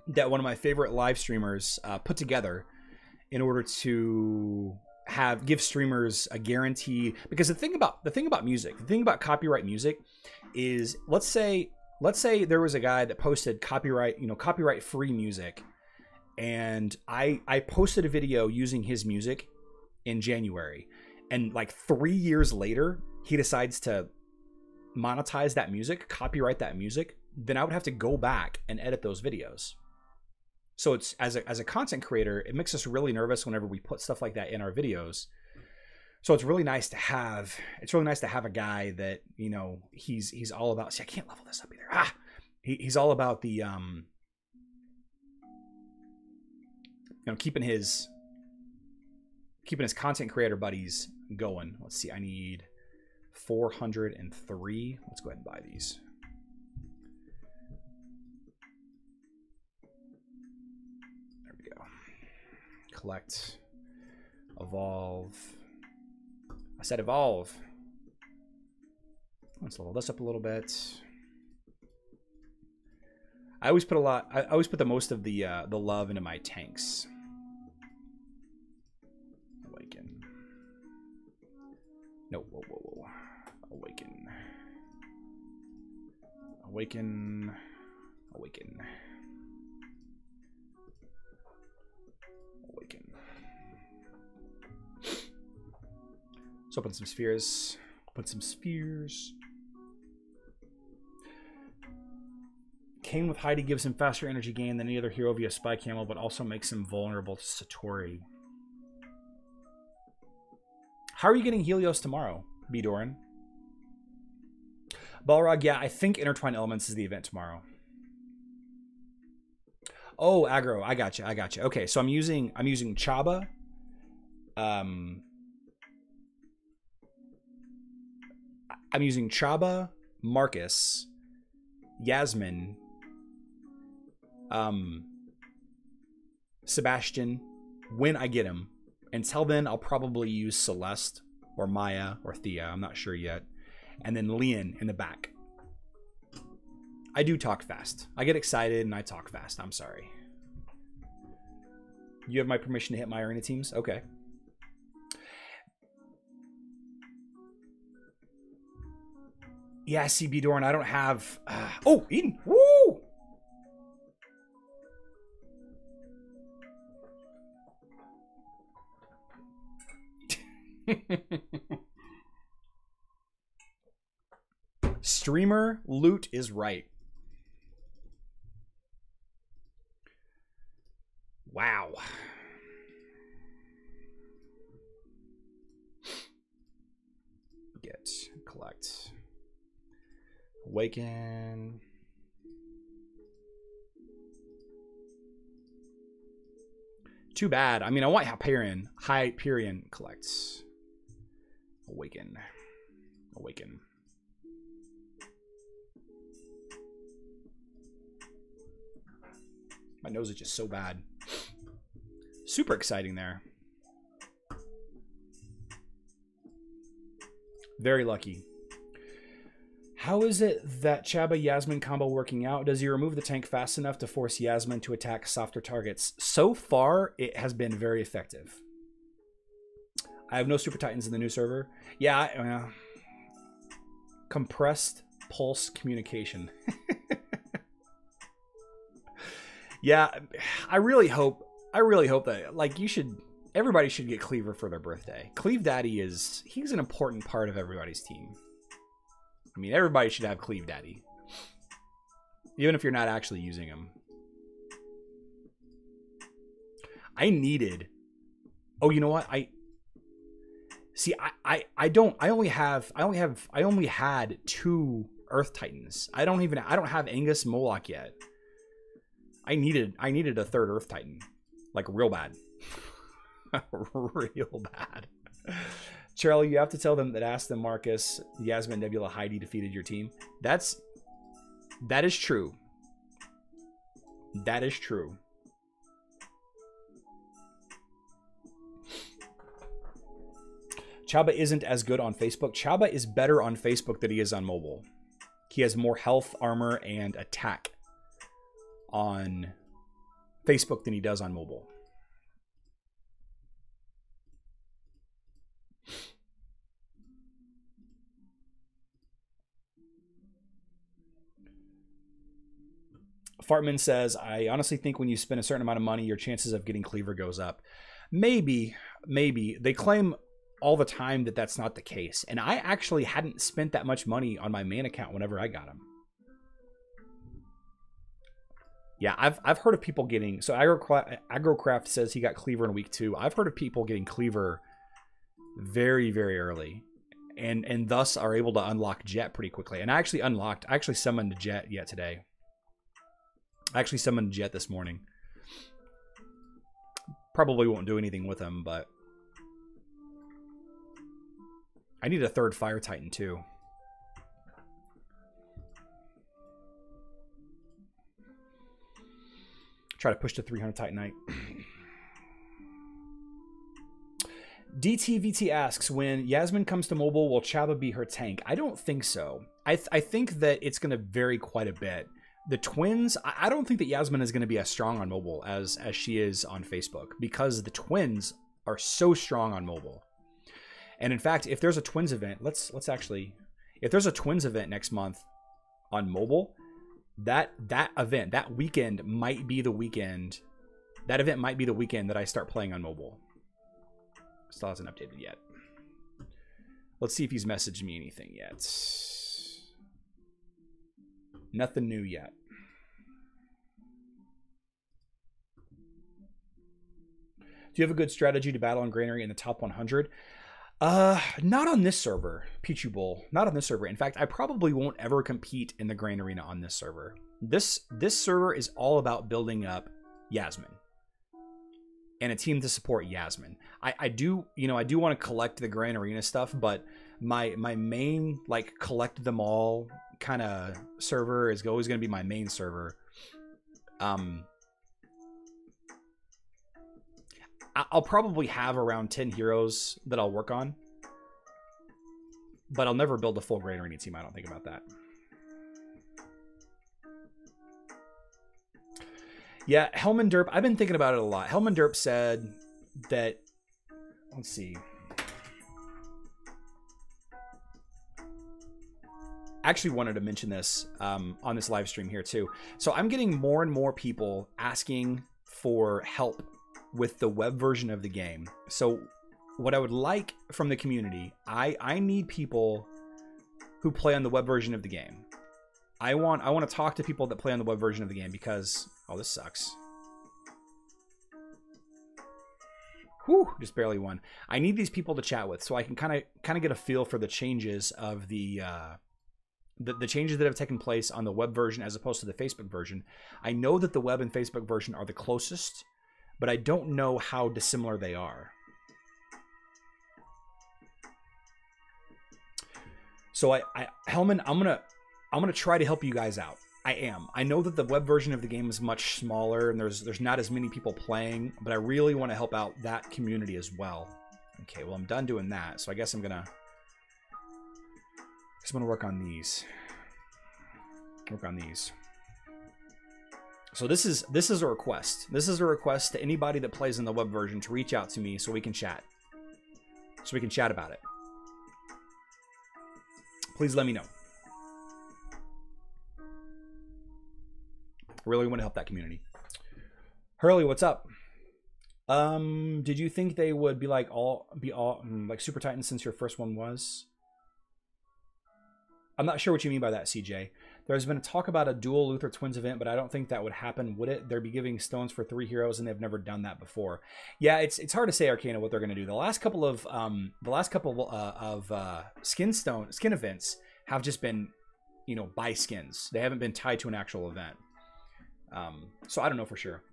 that one of my favorite live streamers put together in order to give streamers a guarantee. Because the thing about music, the thing about copyright music is, let's say there was a guy that posted copyright free music, and I posted a video using his music in January, and like 3 years later he decides to monetize that music, copyright that music, then I would have to go back and edit those videos. So it's as a content creator, it makes us really nervous whenever we put stuff like that in our videos. So it's really nice to have a guy that, he's all about, see, I can't level this up either. He's all about the keeping his content creator buddies going. Let's see, I need 403. Let's go ahead and buy these. There we go. Collect, evolve. I said evolve. Let's level this up a little bit. I always put the most of the love into my tanks. Awaken. No, whoa. Awaken. Awaken. Awaken. Awaken. Let's open some spheres. Open some spheres. Kane with Heidi gives him faster energy gain than any other hero via spy camo, but also makes him vulnerable to Satori. How are you getting Helios tomorrow, B. Doran? Balrog, yeah, I think Intertwine Elements is the event tomorrow. Oh, aggro, I got you. Okay, so I'm using Chaba. I'm using Chaba, Marcus, Yasmin, Sebastian when I get him. Until then, I'll probably use Celeste or Maya or Thea. I'm not sure yet. And then Leon in the back. I do talk fast. I get excited and I talk fast. I'm sorry. You have my permission to hit my arena teams? Okay. Yeah, CB Dorn, I don't have... oh, Eden! Woo! Streamer loot is right. Wow. collect. Awaken. Too bad. I mean, I want Hyperion. Hyperion collects. Awaken. Awaken. My nose is just so bad. Super exciting there. Very lucky. How is it that Chaba Yasmin combo working out? Does he remove the tank fast enough to force Yasmin to attack softer targets? So far, it has been very effective. I have no Super Titans in the new server. Yeah, compressed pulse communication. Yeah, I really hope that, like, everybody should get Cleaver for their birthday. Cleave Daddy he's an important part of everybody's team. I mean, everybody should have Cleave Daddy. Even if you're not actually using him. Oh, you know what? I only had 2 Earth Titans. I don't have Angus Moloch yet. I needed a 3rd Earth Titan. Like, real bad. Real bad. Charlie, you have to tell them that Aston, Marcus, Yasmin, Nebula, Heidi defeated your team. That is true. That is true. Chaba isn't as good on Facebook. Chaba is better on Facebook than he is on mobile. He has more health, armor, and attack on Facebook than he does on mobile. Fartman says, I honestly think when you spend a certain amount of money, your chances of getting Cleaver goes up. Maybe. They claim all the time that that's not the case. And I actually hadn't spent that much money on my main account whenever I got him. Yeah, I've heard of people getting... So Agrocraft says he got Cleaver in week 2. I've heard of people getting Cleaver very, very early. And thus are able to unlock Jet pretty quickly. And I actually summoned Jet yet today. I actually summoned Jet this morning. Probably won't do anything with him, but... I need a 3rd Fire Titan too. Try to push to 300 Titanite. DTVT asks, when Yasmin comes to mobile, will Chaba be her tank? I don't think so. I think that it's going to vary quite a bit. The twins, I don't think that Yasmin is going to be as strong on mobile as she is on Facebook, because the twins are so strong on mobile. And in fact, if there's a twins event, if there's a twins event next month on mobile, that weekend might be the weekend. That event might be the weekend that I start playing on mobile. Still hasn't updated yet. Let's see if he's messaged me anything yet. Nothing new yet. Do you have a good strategy to battle on Granary in the top 100? Not on this server, Pichu Bowl. Not on this server. In fact, I probably won't ever compete in the Grand Arena on this server. This server is all about building up Yasmin and a team to support Yasmin. I do want to collect the Grand Arena stuff, but my main, like, collect them all kind of server is always going to be my main server. I'll probably have around 10 heroes that I'll work on, but I'll never build a full Grand Arena team. I don't think about that. Yeah, Hellman Derp. I've been thinking about it a lot. Hellman Derp said that, let's see. I actually wanted to mention this on this live stream here too. So I'm getting more and more people asking for help with the web version of the game. So what I would like from the community, I need people who play on the web version of the game. I want to talk to people that play on the web version of the game because, oh, this sucks. Whew, just barely won. I need these people to chat with so I can kind of get a feel for the changes of the changes that have taken place on the web version as opposed to the Facebook version. I know that the web and Facebook version are the closest, but I don't know how dissimilar they are. So Hellman, I'm gonna try to help you guys out. I am. I know that the web version of the game is much smaller and there's not as many people playing, but I really want to help out that community as well. Okay, well I'm done doing that, so I guess I'm gonna work on these. So this is a request. This is a request to anybody that plays in the web version to reach out to me so we can chat. So we can chat about it. Please let me know. Really want to help that community. Hurley, what's up? Did you think they would be like like Super Titans since your first one was? I'm not sure what you mean by that, CJ. There's been a talk about a dual Luther Twins event, but I don't think that would happen, would it? They'd be giving stones for 3 heroes, and they've never done that before. Yeah, it's hard to say, Arcana, what they're going to do. The last couple of skin events have just been, you know, buy skins. They haven't been tied to an actual event. So I don't know for sure.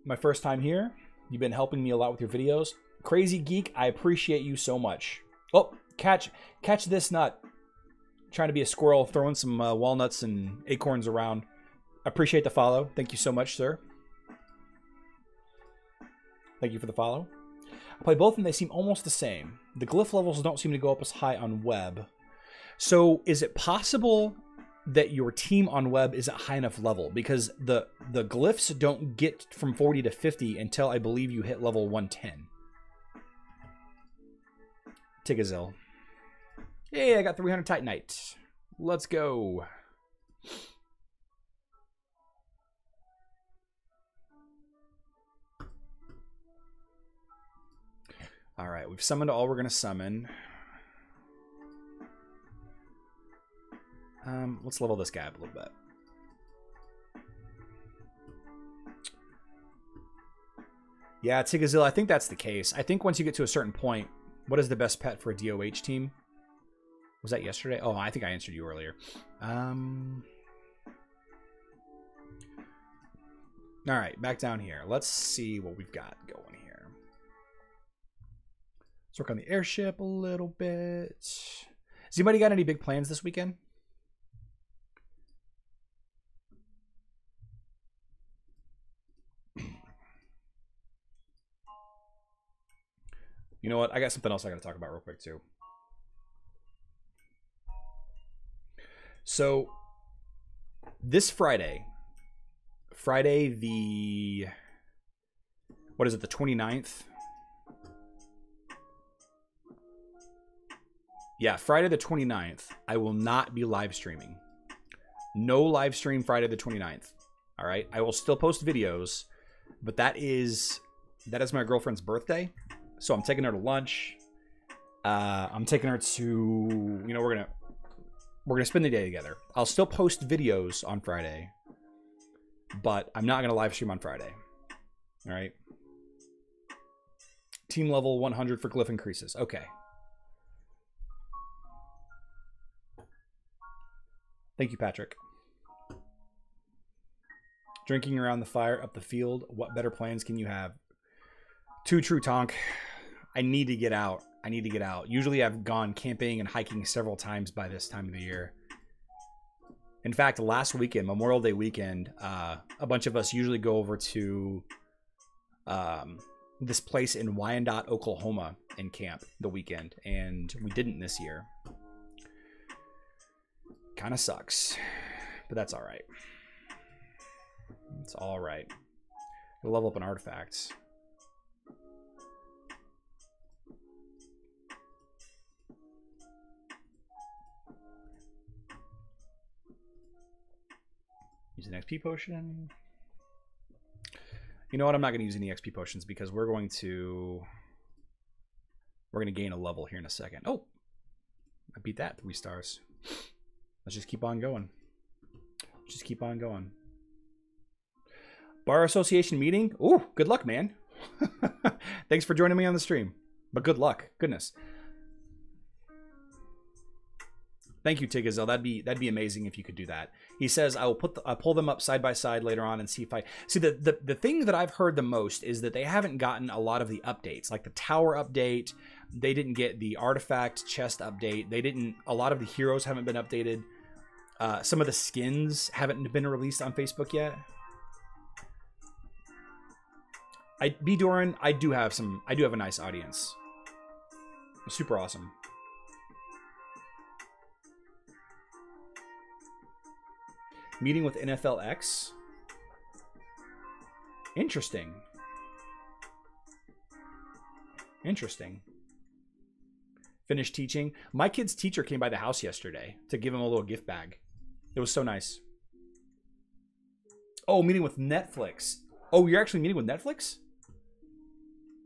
My first time here. You've been helping me a lot with your videos. Crazy Geek, I appreciate you so much. Oh, catch this nut. Trying to be a squirrel, throwing some walnuts and acorns around. Appreciate the follow. Thank you so much, sir. Thank you for the follow. I play both and they seem almost the same. The glyph levels don't seem to go up as high on web. So is it possible that your team on web isn't high enough level? Because the glyphs don't get from 40 to 50 until I believe you hit level 110. Tigazil. Hey, I got 300 Titanite. Let's go. All right, we've summoned all we're going to summon. Let's level this guy up a little bit. Yeah, Tigazil, I think that's the case. I think once you get to a certain point, what is the best pet for a DOH team? Was that yesterday? Oh, I think I answered you earlier. All right, back down here. Let's see what we've got going here. Let's work on the airship a little bit. Has anybody got any big plans this weekend? You know what? I got something else I got to talk about real quick too. So this Friday the, what is it, the 29th? Yeah, Friday the 29th, I will not be live streaming. No live stream Friday the 29th. All right? I will still post videos, but that is my girlfriend's birthday. So I'm taking her to lunch. I'm taking her to, you know, we're gonna spend the day together. I'll still post videos on Friday, but I'm not gonna live stream on Friday. All right. Team level 100 for glyph increases. Okay. Thank you, Patrick. Drinking around the fire up the field. What better plans can you have? Too true, Tonk. I need to get out. I need to get out. Usually I've gone camping and hiking several times by this time of the year. In fact, last weekend, Memorial Day weekend, a bunch of us usually go over to this place in Wyandotte, Oklahoma, and camp the weekend, and we didn't this year. Kind of sucks, but that's all right. It's all right. We'll level up an artifact. Use an XP potion. You know what? I'm not going to use any XP potions because we're going to gain a level here in a second. Oh, I beat that 3 stars. Let's just keep on going. Just keep on going. Bar Association meeting? Ooh, good luck, man. Thanks for joining me on the stream. But good luck. Goodness. Thank you, Tigazel. That'd be amazing if you could do that. He says, I will pull them up side by side later on and see if I see the thing that I've heard the most is that they haven't gotten a lot of the updates, like the tower update. They didn't get the artifact chest update. They didn't. A lot of the heroes haven't been updated. Some of the skins haven't been released on Facebook yet. B Doran, I do have a nice audience. Super awesome. Meeting with NFLX. Interesting. Interesting. Finished teaching. My kid's teacher came by the house yesterday to give him a little gift bag. It was so nice. Oh, meeting with Netflix. Oh, you're actually meeting with Netflix?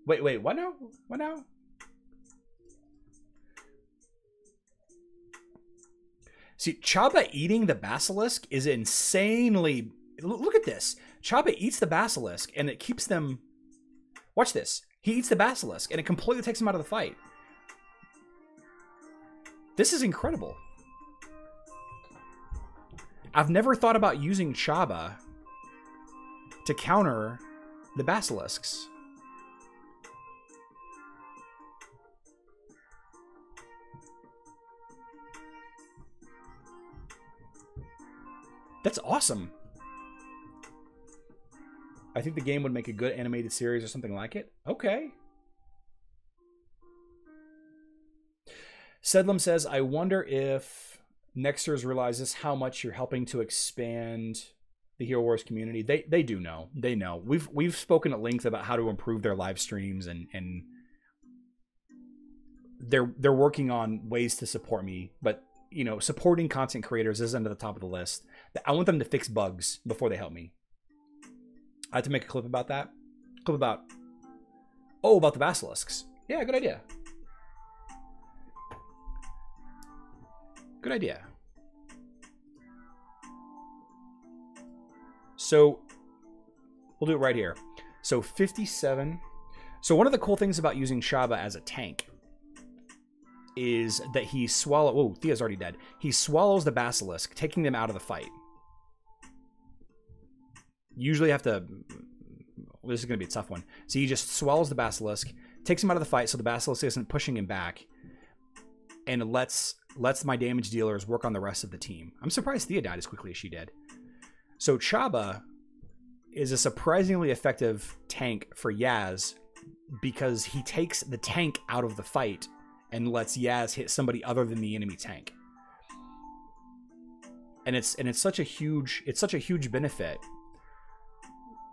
Wait, what now? What now? See, Chaba eating the basilisk is insanely... Look at this. Chaba eats the basilisk and it keeps them... Watch this. He eats the basilisk and it completely takes him out of the fight. This is incredible. I've never thought about using Chaba to counter the basilisks. That's awesome. I think the game would make a good animated series or something like it. Okay. Sedlum says, I wonder if Nexters realizes how much you're helping to expand the Hero Wars community. They do know. They know. We've spoken at length about how to improve their live streams, and they're working on ways to support me, but you know, supporting content creators isn't at the top of the list. I want them to fix bugs before they help me. I have to make a clip about that. Clip about about the basilisks. Yeah, good idea. Good idea. So we'll do it right here. So 57. So one of the cool things about using Chaba as a tank is that he oh, Thea's already dead. He swallows the basilisk, taking them out of the fight. Usually have to... Well, this is going to be a tough one. So he just swallows the basilisk, takes him out of the fight so the basilisk isn't pushing him back, and lets my damage dealers work on the rest of the team. I'm surprised Thea died as quickly as she did. So Chaba is a surprisingly effective tank for Yaz because he takes the tank out of the fight and lets Yaz hit somebody other than the enemy tank. And it's such a huge benefit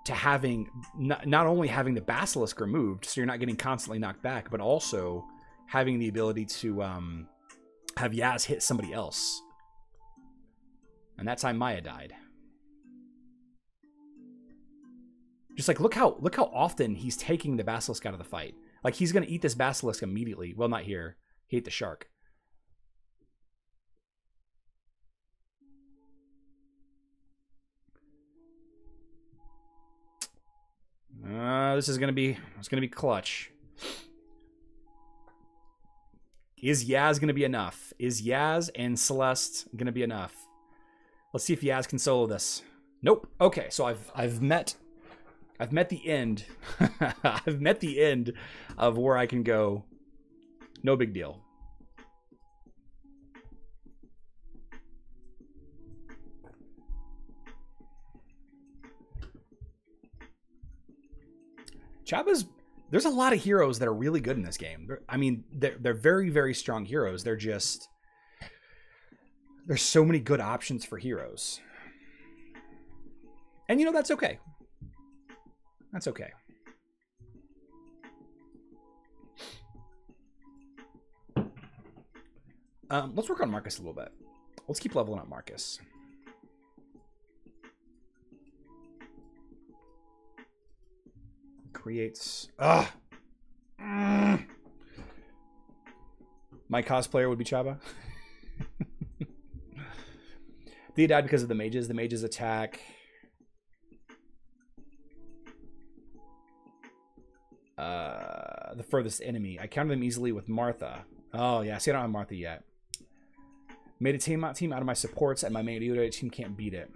to having not only having the basilisk removed, so you're not getting constantly knocked back, but also having the ability to have Yaz hit somebody else. And that time Maya died. Just like look how often he's taking the basilisk out of the fight. Like he's gonna eat this basilisk immediately. Well, not here. He ate the shark. This is gonna be clutch. Is Yaz gonna be enough? Is Yaz and Celeste gonna be enough? Let's see if Yaz can solo this. Nope. Okay, so I've met the end. I've met the end of where I can go. No big deal. There's a lot of heroes that are really good in this game. I mean, they're very, very strong heroes. There's so many good options for heroes. And you know, that's okay. That's okay. Let's work on Marcus a little bit. Let's keep leveling up Marcus. Creates... My cosplayer would be Chaba. Thea died because of the mages. The mages attack... The furthest enemy. I counter them easily with Martha. Oh, yeah. See, I don't have Martha yet. Made a team out of my supports, and my main Yoda team can't beat it.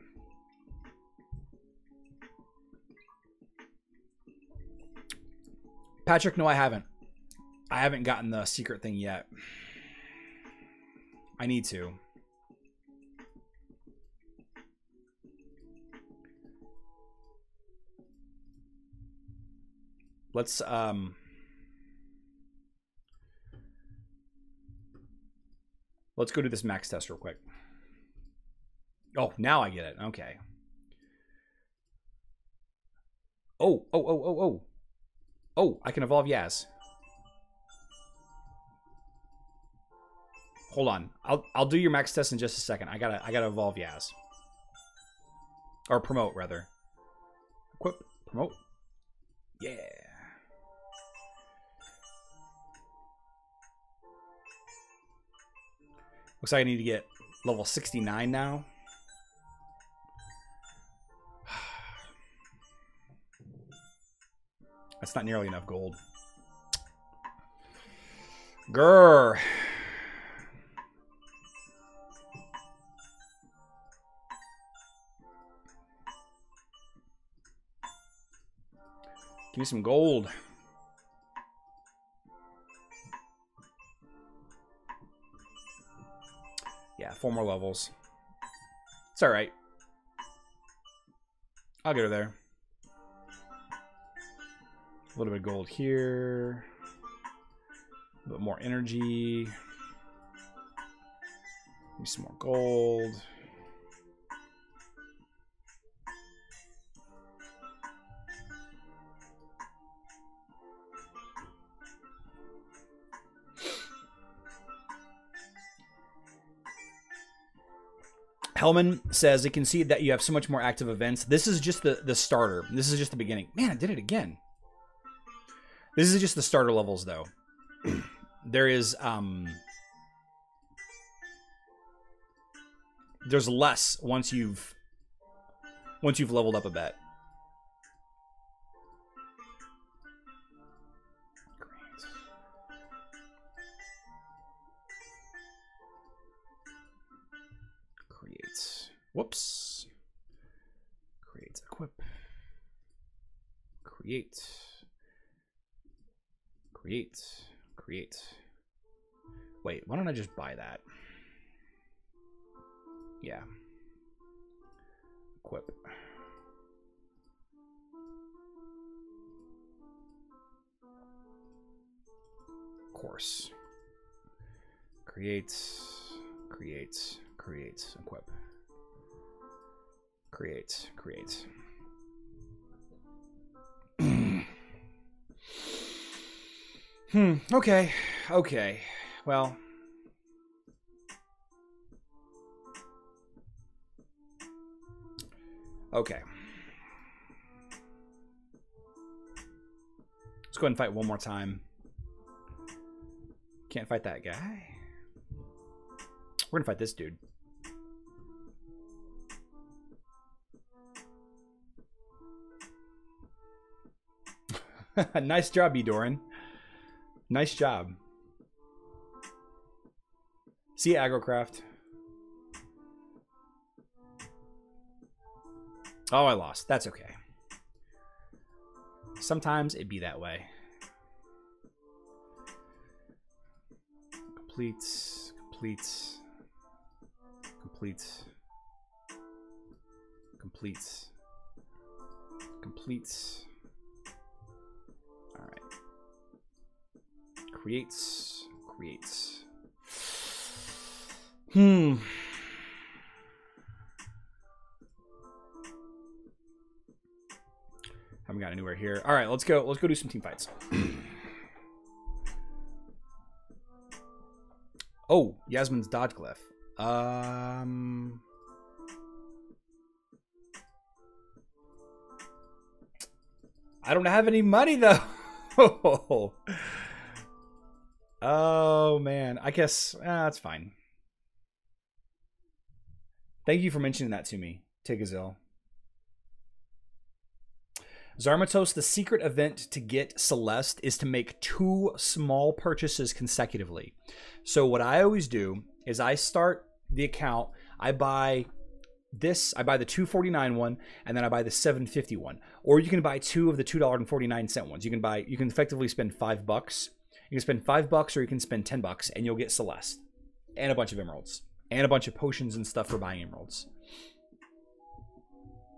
Patrick, no, I haven't. I haven't gotten the secret thing yet. I need to. Let's go do this max test real quick. Oh, now I get it. Okay. Oh, I can evolve Yaz. Hold on. I'll do your max test in just a second. I gotta evolve Yaz. Or promote, rather. Equip, promote. Yeah. Looks like I need to get level 69 now. That's not nearly enough gold. Grr. Give me some gold. Yeah, 4 more levels. It's all right. I'll get her there. A little bit of gold here. A bit more energy. Give me some more gold. Hellman says, "I can see that you have so much more active events. This is just the starter. This is just the beginning." Man, I did it again. This is just the starter levels, though. There is there's less once you've leveled up a bit. Whoops. Create, equip. Create. Wait, why don't I just buy that? Yeah. Equip. Course. Create, equip. Create. Okay. Well. Okay. Let's go ahead and fight one more time. Can't fight that guy. We're gonna fight this dude. Nice job, Edoran. Nice job. See you, Agrocraft. Oh, I lost. That's okay. Sometimes it be that way. Complete. All right. Creates. Haven't got anywhere here. All right, let's go do some team fights. Oh, Yasmin's dodge glyph. I don't have any money though. Oh man, I guess that's fine. Thank you for mentioning that to me, Tigazil. Zarmatos, the secret event to get Celeste is to make 2 small purchases consecutively. So what I always do is I start the account, I buy this, I buy the $2.49 one, and then I buy the $7.50 one. Or you can buy 2 of the $2.49 ones. You can effectively spend $5. You can spend $5 or you can spend $10 and you'll get Celeste. And a bunch of emeralds. And a bunch of potions and stuff for buying emeralds.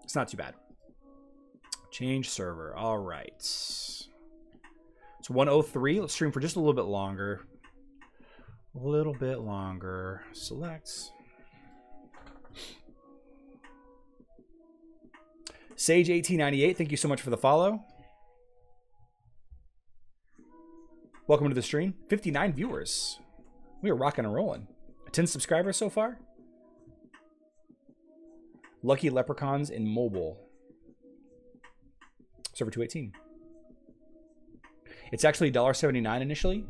It's not too bad. Change server. All right. It's 1:03. Let's stream for just a little bit longer. A little bit longer. Select. Sage1898, thank you so much for the follow. Welcome to the stream. 59 viewers. We are rocking and rolling. 10 subscribers so far. Lucky Leprechauns in mobile. Server 218. It's actually $1.79 initially.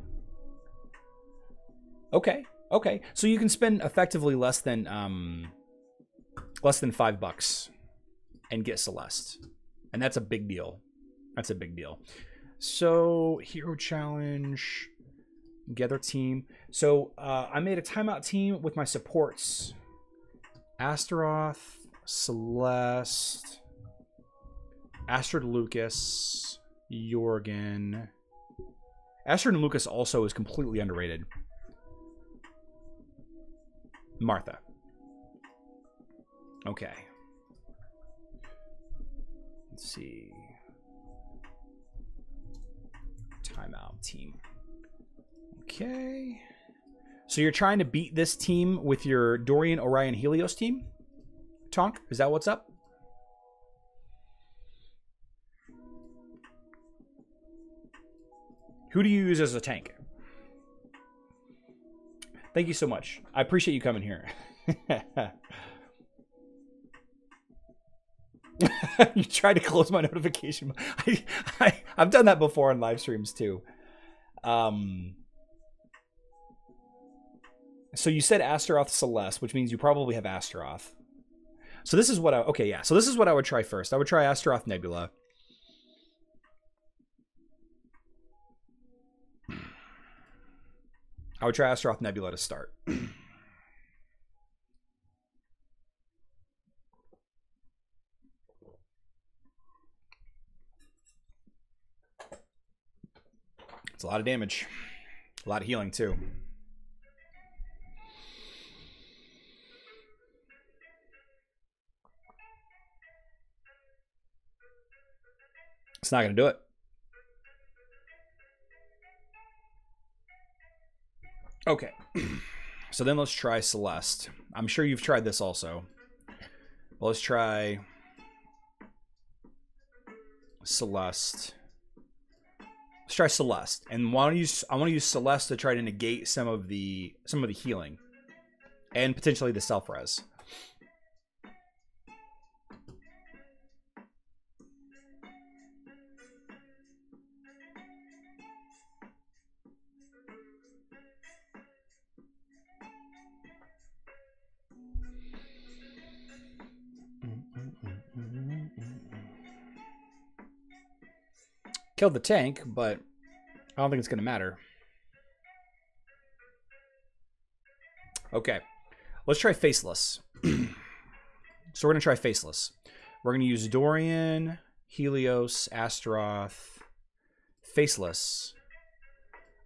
Okay. Okay. So you can spend effectively less than $5 and get Celeste. And that's a big deal. That's a big deal. So hero challenge. Gather team. So I made a timeout team with my supports. Astaroth, Celeste, Astrid Lucas, Jorgen. Astrid and Lucas also is completely underrated. Martha. Okay. Let's see. Timeout team. Okay. So you're trying to beat this team with your Dorian, Orion, Helios team? Tonk, is that what's up? Who do you use as a tank? Thank you so much. I appreciate you coming here. You tried to close my notification. I've done that before on live streams too. So you said Astaroth Celeste, which means you probably have Astaroth. So this is what I... Okay, yeah. So this is what I would try first. I would try Astaroth Nebula. I would try Astaroth Nebula to start. It's a lot of damage. A lot of healing, too. It's not going to do it. Okay. So then let's try Celeste. I'm sure you've tried this also. Well, let's try Celeste. Let's try Celeste. And I want to use Celeste to try to negate some of the healing. And potentially the self-res. Killed the tank, but I don't think it's going to matter. Okay. Let's try Faceless. So we're going to try Faceless. We're going to use Dorian, Helios, Astaroth, Faceless,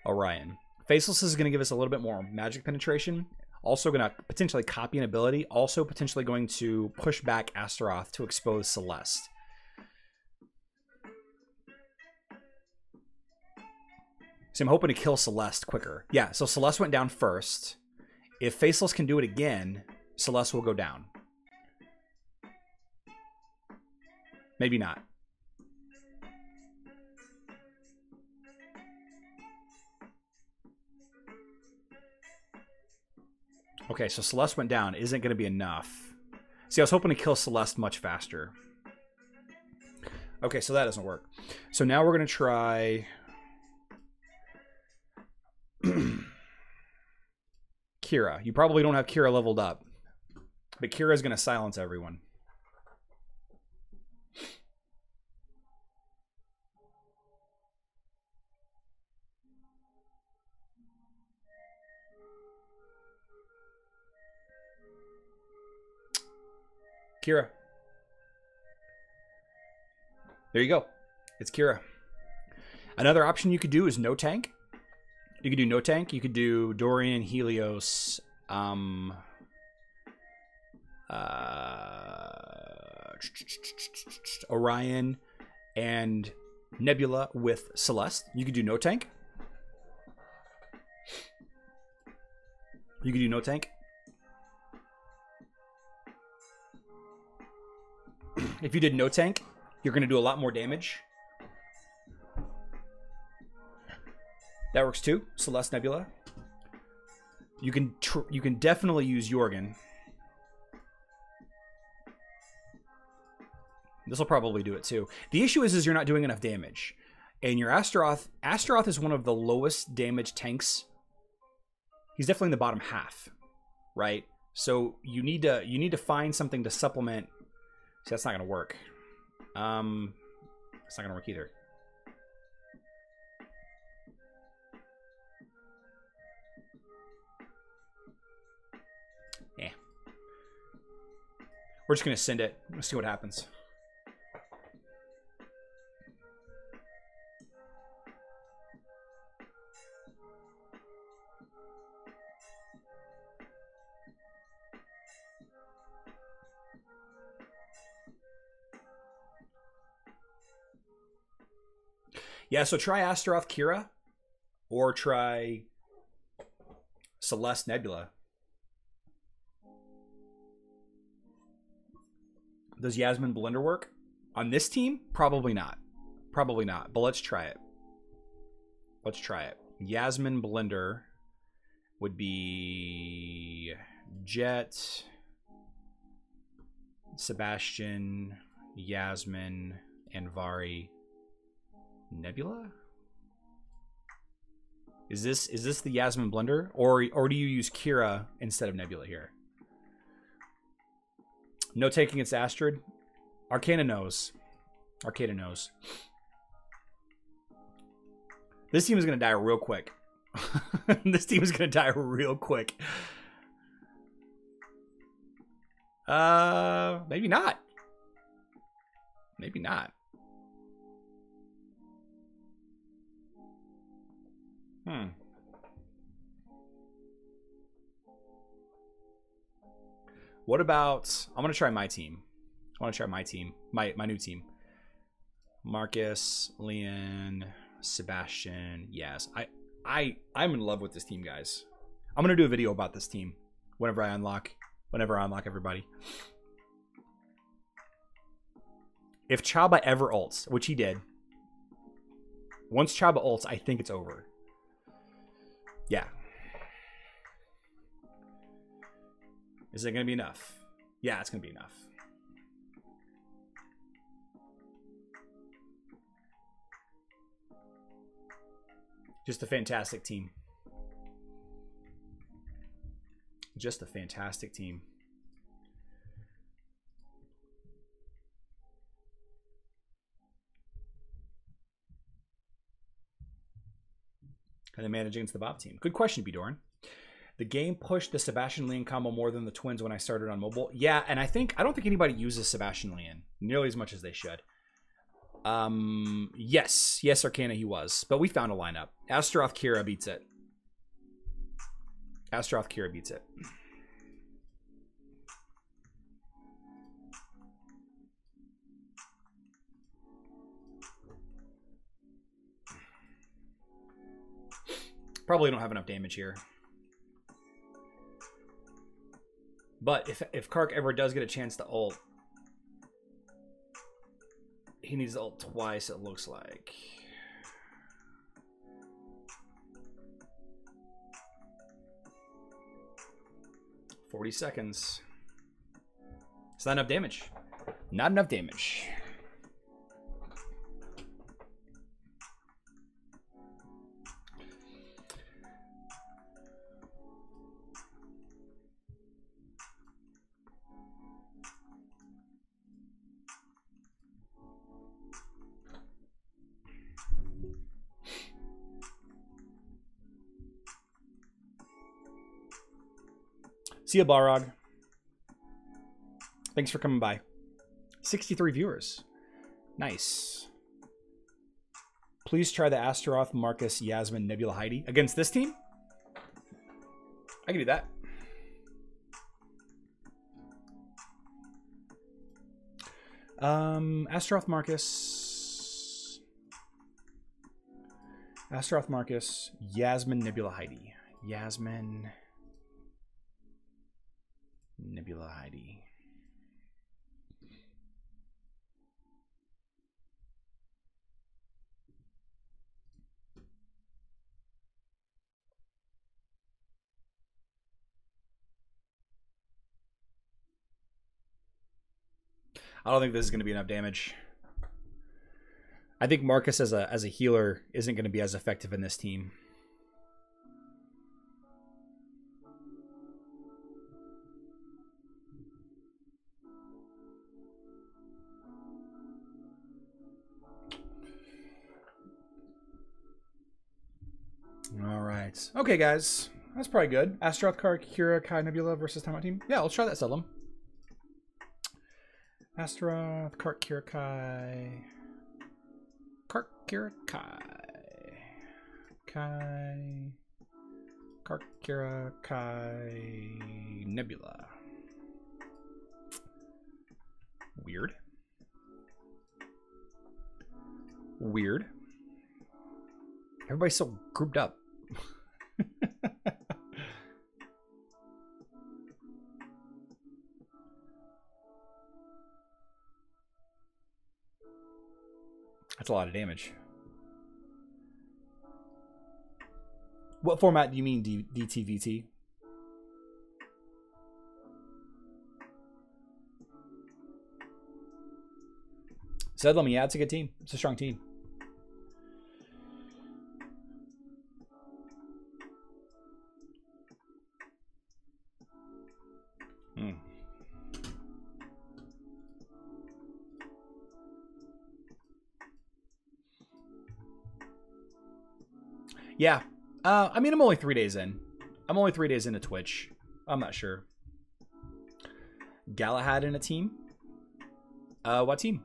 Orion. Faceless is going to give us a little bit more magic penetration. Also going to potentially copy an ability. Also potentially going to push back Astaroth to expose Celeste. So I'm hoping to kill Celeste quicker. Yeah, so Celeste went down first. If Faceless can do it again, Celeste will go down. Maybe not. Okay, so Celeste went down. Isn't going to be enough. See, I was hoping to kill Celeste much faster. Okay, so that doesn't work. So now we're going to try... Kira. You probably don't have Kira leveled up. But Kira is going to silence everyone. Kira. There you go. It's Kira. Another option you could do is no tank. You could do no tank. You could do Dorian, Helios, Orion, and Nebula with Celeste. You could do no tank. You could do no tank. If you did no tank, you're going to do a lot more damage. That works too. Celeste, Nebula. You can definitely use Jorgen. This will probably do it too. The issue is you're not doing enough damage. And your Astaroth is one of the lowest damage tanks. He's definitely in the bottom half, right? So you need to find something to supplement. See, that's not going to work. It's not going to work either. Yeah. We're just going to send it. Let's see what happens. Yeah, so try Astaroth Kira or try Celeste Nebula. Does Yasmin Blender work? On this team? Probably not. Probably not, but let's try it. Let's try it. Yasmin Blender would be Jet, Sebastian, Yasmin, and Vari. Nebula? Is this the Yasmin Blender? Or do you use Kira instead of Nebula here? No taking its Astrid? Arcana knows. Arcana knows. This team is going to die real quick. This team is going to die real quick. Maybe not. Maybe not. What about... I'm going to try my team. I want to try my team. My new team. Marcus, Leon, Sebastian. Yes. I'm in love with this team, guys. I'm going to do a video about this team whenever I unlock everybody. If Chaba ever ults, which he did. Once Chaba ults, I think it's over. Yeah. Is it going to be enough? Yeah, it's going to be enough. Just a fantastic team. Just a fantastic team. Can they manage against the Bob team? Good question, Bjorn. The game pushed the Sebastian Leon combo more than the twins when I started on mobile. Yeah, and I don't think anybody uses Sebastian Leon nearly as much as they should. Yes, Arcana he was, but we found a lineup. Astaroth Kira beats it. Astaroth Kira beats it. Probably don't have enough damage here. But if Kark ever does get a chance to ult, he needs to ult twice, it looks like. $40 seconds. It's not enough damage. Not enough damage. See ya, Balrog. Thanks for coming by. 63 viewers. Nice. Please try the Astaroth, Marcus, Yasmin, Nebula, Heidi. Against this team? I can do that. Astaroth, Marcus. Astaroth, Marcus, Yasmin, Nebula, Heidi. Yasmin, Nebula, Heidi. I don't think this is going to be enough damage. I think Marcus as a healer isn't going to be as effective in this team. All right. Okay, guys. That's probably good. Astaroth, Kark, Kira, Kai, Nebula versus Timeout Team. Yeah, let's try that, Seldom. Astaroth, Kark, Kira, Kai. Kark, Kira, Kai. Kai. Kark, Kira, Kai. Nebula. Weird. Weird. Everybody's so grouped up. That's a lot of damage. What format do you mean, DTVT? Zedlam, yeah, it's a good team. It's a strong team. Yeah. I mean, I'm only 3 days in. I'm only 3 days into Twitch. I'm not sure. Galahad in a team? What team?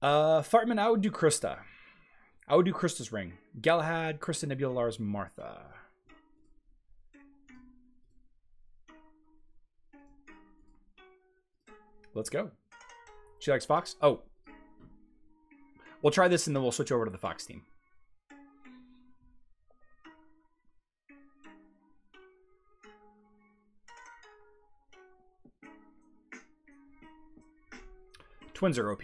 Fartman, I would do Krista. I would do Krista's ring. Galahad, Krista, Nebula, Lars, Martha. Let's go. She likes Fox? Oh. We'll try this and then we'll switch over to the Fox team. Twins are OP.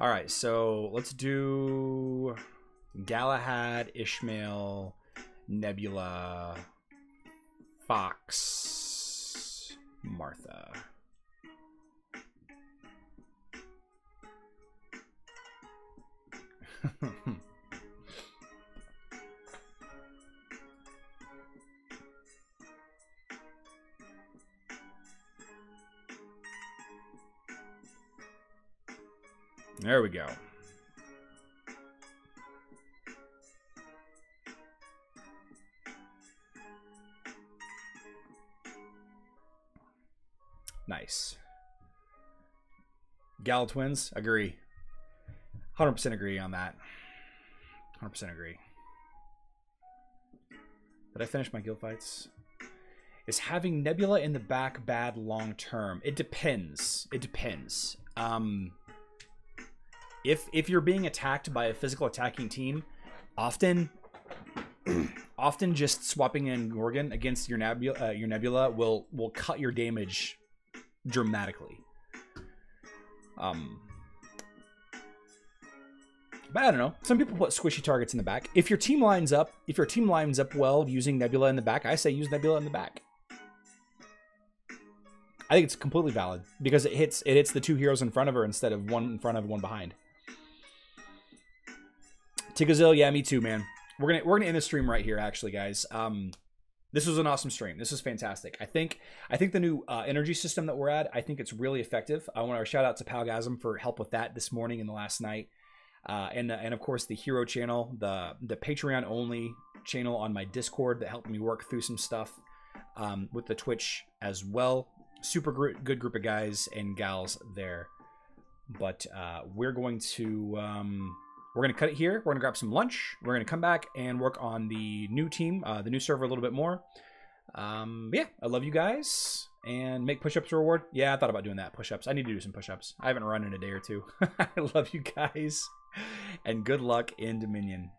Alright, so let's do Galahad, Ishmael, Nebula, Fox, Martha. There we go. Nice. Gal twins, agree. 100% agree on that. 100% agree. Did I finish my guild fights? Is having Nebula in the back bad long term? It depends. It depends. If you're being attacked by a physical attacking team, often just swapping in Gorgon against your Nebula will cut your damage dramatically. But I don't know. Some people put squishy targets in the back. If your team lines up well using Nebula in the back, I say use Nebula in the back. I think it's completely valid because it hits the two heroes in front of her instead of one in front of one behind. Tigazil, yeah, me too, man. We're gonna end the stream right here, actually, guys. This was an awesome stream. This was fantastic. I think the new energy system that we're at, I think it's really effective. I want to shout out to Palgasm for help with that this morning and the last night. And of course the Hero channel, the Patreon only channel on my Discord that helped me work through some stuff with the Twitch as well. Super good group of guys and gals there. But we're going to cut it here. We're gonna grab some lunch. We're gonna come back and work on the new team, the new server a little bit more. Yeah, I love you guys. And make push-ups a reward. Yeah, I thought about doing that. Push-ups. I need to do some push-ups. I haven't run in a day or two. I love you guys. And good luck in Dominion.